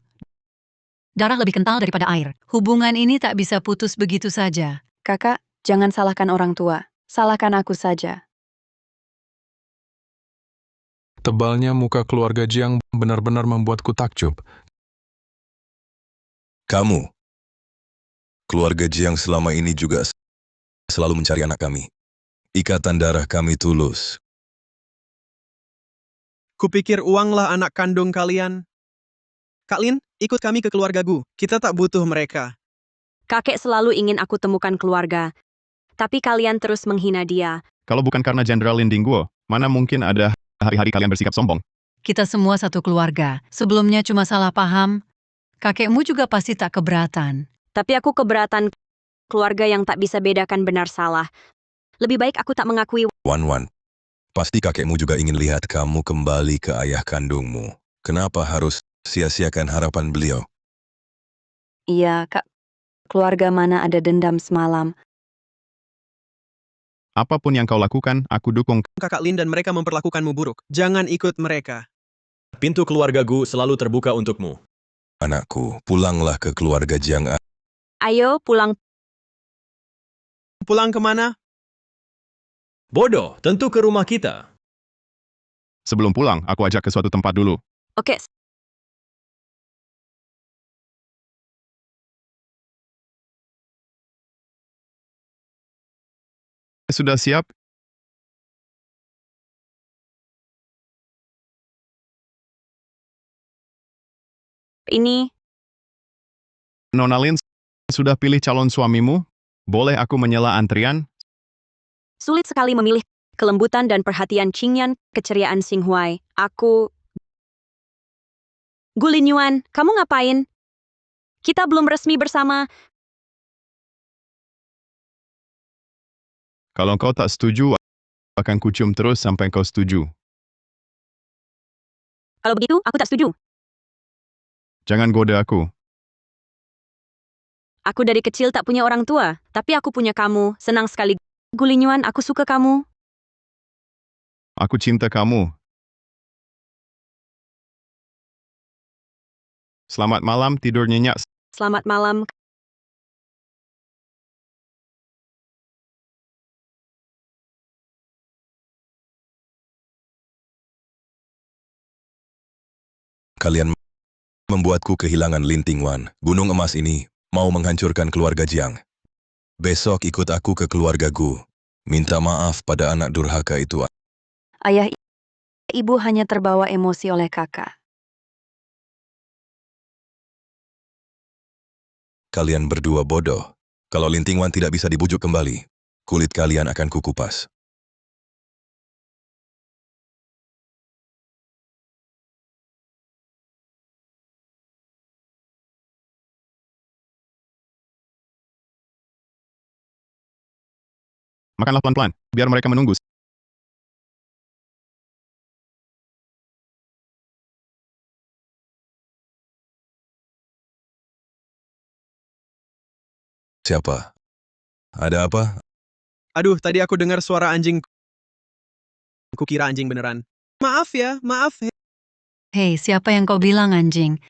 Darah lebih kental daripada air. Hubungan ini tak bisa putus begitu saja. Kakak, jangan salahkan orang tua. Salahkan aku saja. Tebalnya muka keluarga Jiang benar-benar membuatku takjub. Kamu, keluarga Jiang selama ini juga selalu mencari anak kami. Ikatan darah kami tulus. Kupikir uanglah anak kandung kalian. Kak Lin, ikut kami ke keluarga Gu. Kita tak butuh mereka. Kakek selalu ingin aku temukan keluarga. Tapi kalian terus menghina dia. Kalau bukan karena Jenderal Lin Dingguo, mana mungkin ada hari-hari kalian bersikap sombong? Kita semua satu keluarga. Sebelumnya cuma salah paham. Kakekmu juga pasti tak keberatan. Tapi aku keberatan keluarga yang tak bisa bedakan benar salah. Lebih baik aku tak mengakui. Wan, pasti kakekmu juga ingin lihat kamu kembali ke ayah kandungmu. Kenapa harus sia-siakan harapan beliau? Iya, Kak. Keluarga mana ada dendam semalam. Apapun yang kau lakukan, aku dukung. Kakak Lin dan mereka memperlakukanmu buruk. Jangan ikut mereka. Pintu keluarga Gu selalu terbuka untukmu. Anakku, pulanglah ke keluarga Jiang. Ayo pulang. Pulang kemana? Bodoh, tentu ke rumah kita. Sebelum pulang, aku ajak ke suatu tempat dulu. Oke. Sudah siap? Ini, Nona Lin, sudah pilih calon suamimu? Boleh aku menyela antrian? sulit sekali memilih kelembutan dan perhatian Qingyan, keceriaan Xinghuai. Gu Linyuan, kamu ngapain? Kita belum resmi bersama. Kalau kau tak setuju, akan kucium terus sampai kau setuju. Kalau begitu, aku tak setuju. Jangan goda aku. Aku dari kecil tak punya orang tua, tapi aku punya kamu. Senang sekali. Gu Linyuan, aku suka kamu. Aku cinta kamu. Selamat malam, tidur nyenyak. Selamat malam. Kalian membuatku kehilangan Linting Wan. Gunung emas ini mau menghancurkan keluarga Jiang. Besok ikut aku ke keluarga Gu. Minta maaf pada anak durhaka itu. Ayah, ibu hanya terbawa emosi oleh kakak. Kalian berdua bodoh. Kalau Linting Wan tidak bisa dibujuk kembali, kulit kalian akan kukupas. Makanlah pelan-pelan, biar mereka menunggu. Siapa? Ada apa? Aduh, tadi aku dengar suara anjing. Kukira anjing beneran. Maaf ya, maaf. Hei, siapa yang kau bilang anjing?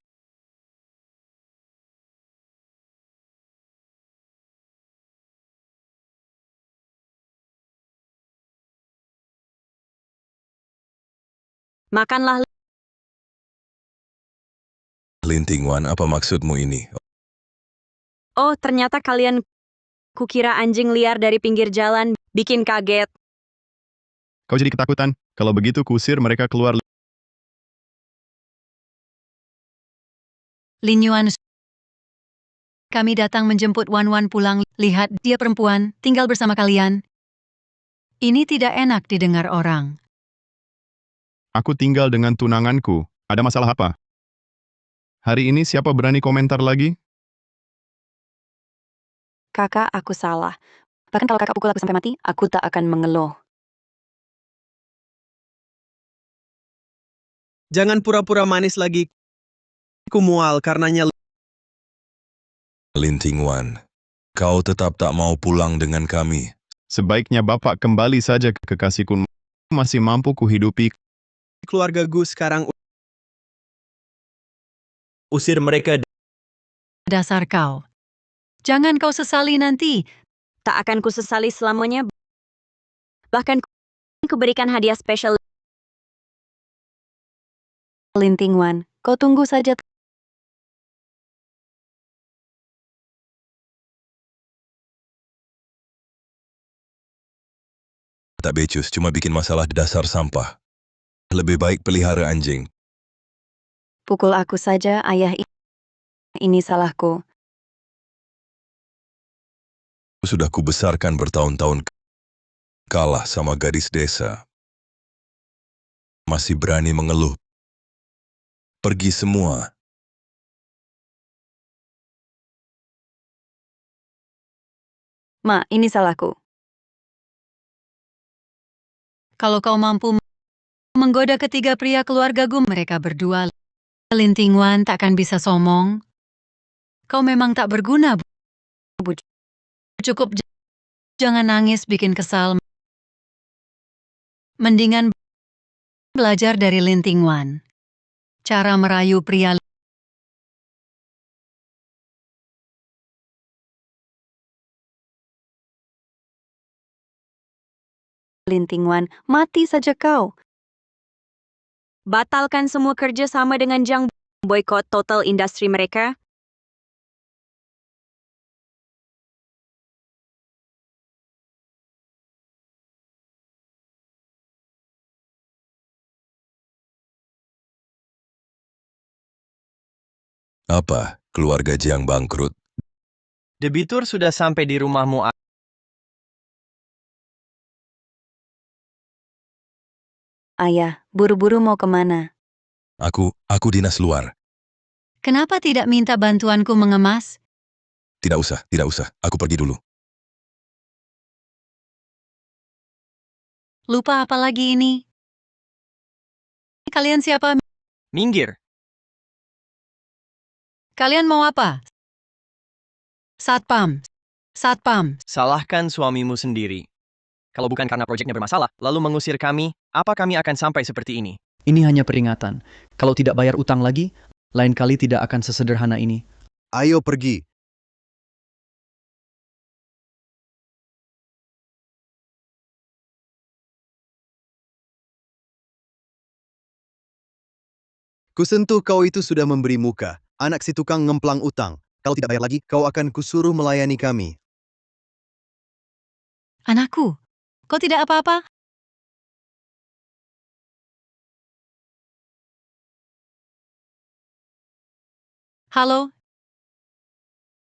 Makanlah. Linting Wan, apa maksudmu ini? Oh, ternyata kalian. Kukira anjing liar dari pinggir jalan. Bikin kaget. Kau jadi ketakutan. Kalau begitu kusir mereka keluar. Lin Yuan, kami datang menjemput Wan pulang. Lihat, dia perempuan, tinggal bersama kalian. Ini tidak enak didengar orang. Aku tinggal dengan tunanganku. Ada masalah apa? Hari ini siapa berani komentar lagi? Kakak, aku salah. Bahkan kalau kakak pukul aku sampai mati, aku tak akan mengeluh. Jangan pura-pura manis lagi. Ku mual karenanya. Linting Wan, Kau tetap tak mau pulang dengan kami. Sebaiknya Bapak kembali saja ke kekasihku. Masih mampu kuhidupi. Keluarga Gu sekarang Usir mereka. Dasar kau. Jangan kau sesali nanti. Tak akan kusesali selamanya. Bahkan kuberikan hadiah spesial. Linting Wan, kau tunggu saja. Tak becus, cuma bikin masalah di dasar sampah. Lebih baik pelihara anjing. Pukul aku saja, ayah. Ini salahku. Sudah kubesarkan bertahun-tahun, kalah sama gadis desa. Masih berani mengeluh. Pergi semua. Ma, ini salahku. Kalau kau mampu menggoda ketiga pria keluarga Gu, mereka berdua, Linting Wan takkan bisa somong. Kau memang tak berguna, Bu. Cukup, jangan nangis bikin kesal. Mendingan belajar dari Linting Wan. Cara merayu pria. Linting Wan, mati saja kau. Batalkan semua kerja sama dengan Jiang. Boykot total industri mereka. Apa? Keluarga Jiang bangkrut? Debitur sudah sampai di rumahmu. Ayah, buru-buru mau kemana? Aku dinas luar. Kenapa tidak minta bantuanku mengemas? Tidak usah. Aku pergi dulu. Lupa apa lagi ini? Kalian siapa? Minggir. Kalian mau apa? Satpam. Salahkan suamimu sendiri. Kalau bukan karena proyeknya bermasalah, lalu mengusir kami, apa kami akan sampai seperti ini? Ini hanya peringatan. Kalau tidak bayar utang lagi, lain kali tidak akan sesederhana ini. Ayo pergi. Kusentuh kau itu sudah memberi muka. Anak si tukang ngemplang utang. Kalau tidak bayar lagi, kau akan kusuruh melayani kami. Anakku, kau tidak apa-apa? Halo?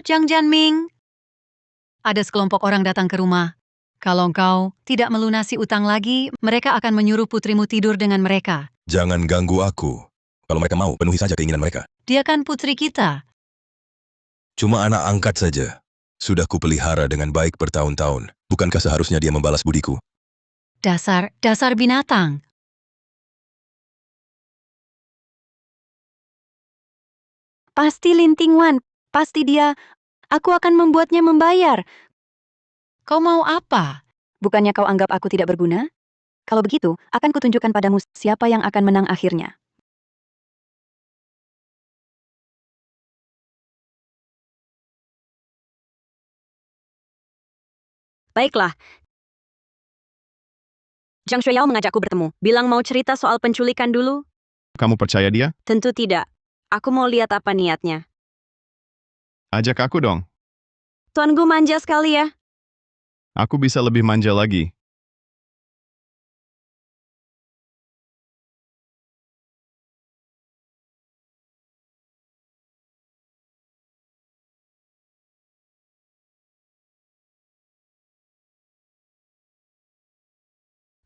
Jiang Jianming? Ada sekelompok orang datang ke rumah. Kalau kau tidak melunasi utang lagi, mereka akan menyuruh putrimu tidur dengan mereka. Jangan ganggu aku. Kalau mereka mau, penuhi saja keinginan mereka. Dia kan putri kita. Cuma anak angkat saja. Sudah kupelihara dengan baik bertahun-tahun. Bukankah seharusnya dia membalas budiku? Dasar binatang. Pasti Linting Wan. Pasti dia. Aku akan membuatnya membayar. Kau mau apa? Bukannya kau anggap aku tidak berguna? Kalau begitu, akan kutunjukkan padamu siapa yang akan menang akhirnya. Baiklah. Jiang Shuiyao mengajakku bertemu. Bilang mau cerita soal penculikan dulu? Kamu percaya dia? Tentu tidak. Aku mau lihat apa niatnya. Ajak aku dong. Tuan Gu manja sekali ya. Aku bisa lebih manja lagi.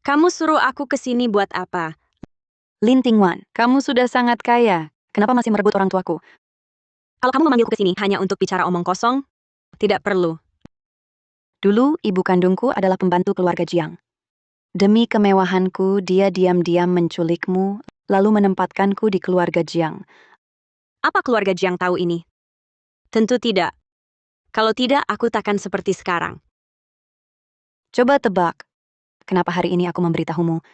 Kamu suruh aku ke sini buat apa? Linting Wan, kamu sudah sangat kaya. Kenapa masih merebut orang tuaku? Kalau kamu memanggilku ke sini hanya untuk bicara omong kosong, tidak perlu. Dulu, ibu kandungku adalah pembantu keluarga Jiang. Demi kemewahanku, dia diam-diam menculikmu, lalu menempatkanku di keluarga Jiang. Apa keluarga Jiang tahu ini? Tentu tidak. Kalau tidak, aku takkan seperti sekarang. Coba tebak. Kenapa hari ini aku memberitahumu?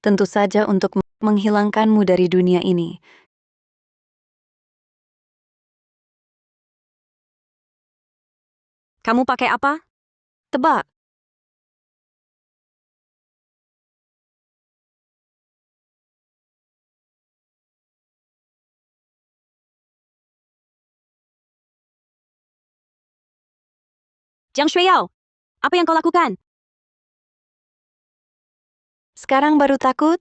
Tentu saja untuk menghilangkanmu dari dunia ini. Kamu pakai apa? Tebak. Jiang Shuiyao, apa yang kau lakukan? Sekarang baru takut?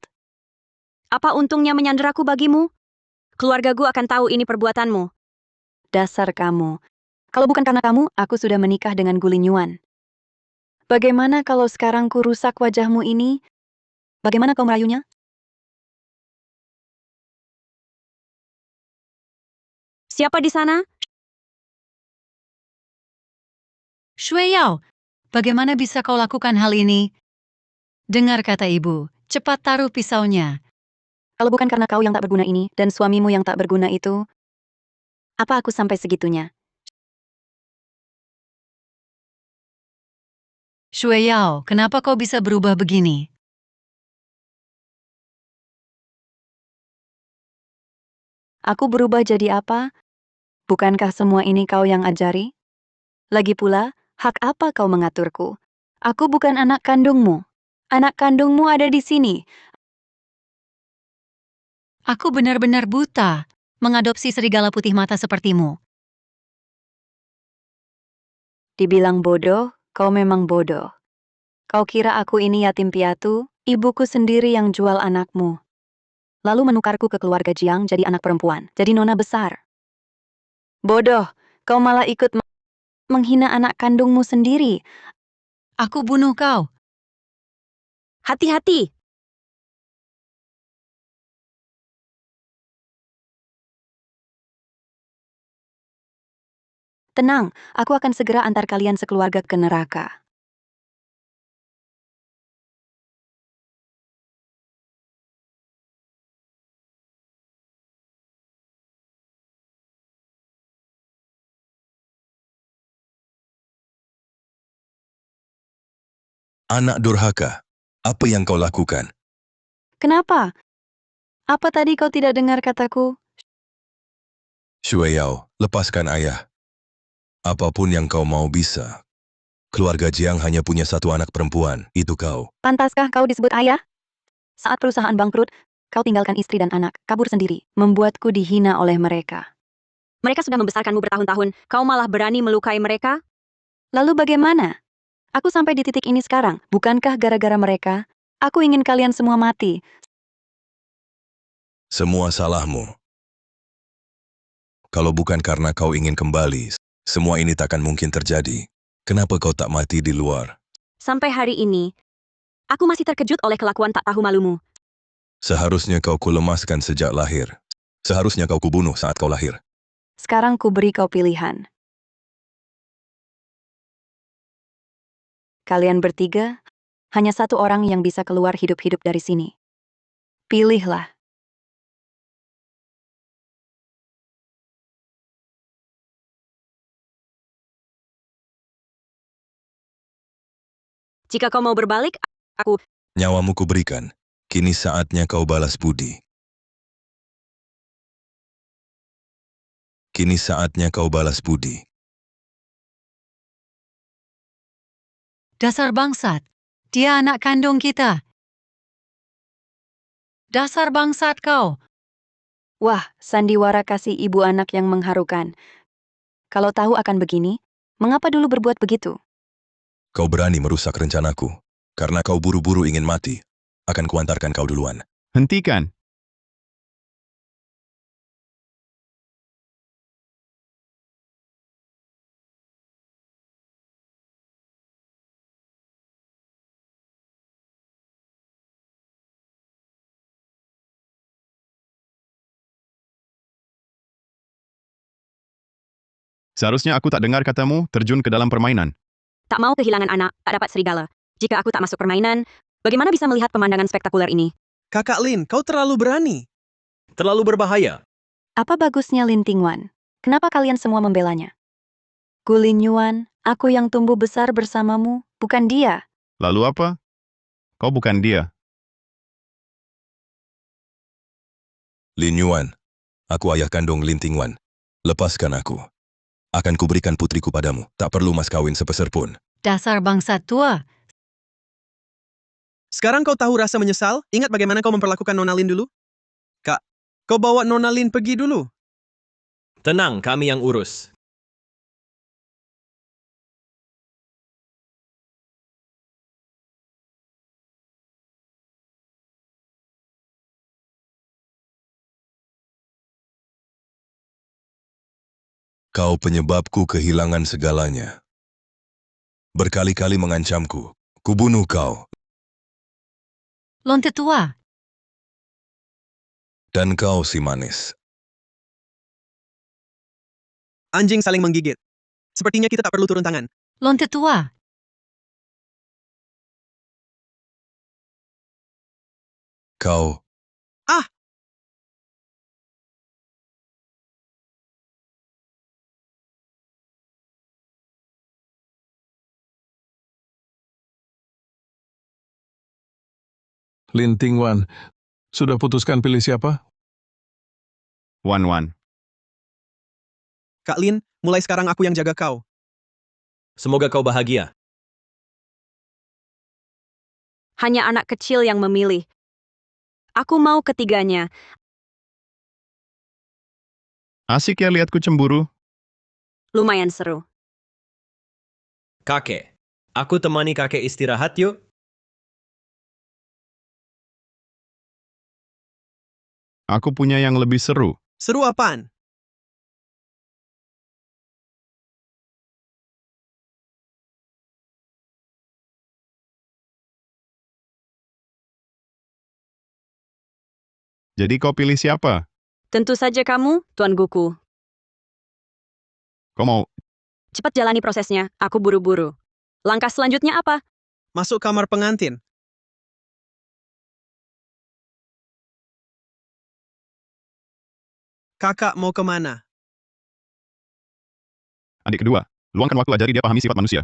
Apa untungnya menyanderaku bagimu? Keluargaku akan tahu ini perbuatanmu. Dasar kamu. Kalau bukan karena kamu, aku sudah menikah dengan Gu Linyuan. Bagaimana kalau sekarang ku rusak wajahmu ini? Bagaimana kau merayunya? Siapa di sana? Shuiyao, bagaimana bisa kau lakukan hal ini? Dengar kata ibu, cepat taruh pisaunya. Kalau bukan karena kau yang tak berguna ini, dan suamimu yang tak berguna itu, apa aku sampai segitunya? Shuiyao, kenapa kau bisa berubah begini? Aku berubah jadi apa? Bukankah semua ini kau yang ajari? Lagi pula, hak apa kau mengaturku? Aku bukan anak kandungmu. Anak kandungmu ada di sini. Aku benar-benar buta mengadopsi serigala putih mata sepertimu. Dibilang bodoh, kau memang bodoh. Kau kira aku ini yatim piatu, ibuku sendiri yang jual anakmu. Lalu menukarku ke keluarga Jiang jadi anak perempuan, jadi nona besar. Bodoh, kau malah ikut menghina anak kandungmu sendiri. Aku bunuh kau. Hati-hati! Tenang, aku akan segera antar kalian sekeluarga ke neraka. Anak durhaka, apa yang kau lakukan? Kenapa? Apa tadi kau tidak dengar kataku? Shuiyao, lepaskan ayah. Apapun yang kau mau bisa. Keluarga Jiang hanya punya satu anak perempuan, itu kau. Pantaskah kau disebut ayah? Saat perusahaan bangkrut, kau tinggalkan istri dan anak, kabur sendiri, membuatku dihina oleh mereka. Mereka sudah membesarkanmu bertahun-tahun, kau malah berani melukai mereka? Lalu bagaimana? Aku sampai di titik ini sekarang, bukankah gara-gara mereka? Aku ingin kalian semua mati. Semua salahmu. Kalau bukan karena kau ingin kembali, semua ini takkan mungkin terjadi. Kenapa kau tak mati di luar? Sampai hari ini, aku masih terkejut oleh kelakuan tak tahu malumu. Seharusnya kau kulemaskan sejak lahir. Seharusnya kau kubunuh saat kau lahir. Sekarang ku beri kau pilihan. Kalian bertiga, hanya satu orang yang bisa keluar hidup-hidup dari sini. Pilihlah. Jika kau mau berbalik, aku... Nyawamu kuberikan. Kini saatnya kau balas budi. Kini saatnya kau balas budi. Dasar bangsat, dia anak kandung kita. Dasar bangsat kau. Wah, sandiwara kasih ibu anak yang mengharukan. Kalau tahu akan begini, mengapa dulu berbuat begitu? Kau berani merusak rencanaku. Karena kau buru-buru ingin mati. Akan kuantarkan kau duluan. Hentikan. Seharusnya aku tak dengar katamu terjun ke dalam permainan. Tak mau kehilangan anak, tak dapat serigala. Jika aku tak masuk permainan, bagaimana bisa melihat pemandangan spektakuler ini? Kakak Lin, kau terlalu berani. Terlalu berbahaya. Apa bagusnya Lin Tingwan? Kenapa kalian semua membelanya? Gu Linyuan, aku yang tumbuh besar bersamamu, bukan dia. Lalu apa? Kau bukan dia. Lin Yuan, aku ayah kandung Lin Tingwan. Lepaskan aku. Akan kuberikan putriku padamu, tak perlu mas kawin sepeser pun. Dasar bangsa tua. Sekarang kau tahu rasa menyesal? Ingat bagaimana kau memperlakukan Nona Lin dulu? Kak, kau bawa Nona Lin pergi dulu. Tenang, kami yang urus. Kau penyebabku kehilangan segalanya. Berkali-kali mengancamku. Kubunuh kau. Lonte tua. Dan kau si manis. Anjing saling menggigit. Sepertinya kita tak perlu turun tangan. Lonte tua. Kau. Ah! Lin Tingwan, sudah putuskan pilih siapa? Wan. Kak Lin, mulai sekarang aku yang jaga kau. Semoga kau bahagia. Hanya anak kecil yang memilih. Aku mau ketiganya. Asik ya lihatku cemburu. Lumayan seru. Kakek, aku temani kakek istirahat yuk. Aku punya yang lebih seru. Seru apaan? Jadi kau pilih siapa? Tentu saja kamu, Tuan Guku. Kau mau? Cepat jalani prosesnya, aku buru-buru. Langkah selanjutnya apa? Masuk kamar pengantin. Kakak mau kemana? Adik kedua, luangkan waktu ajari dia pahami sifat manusia.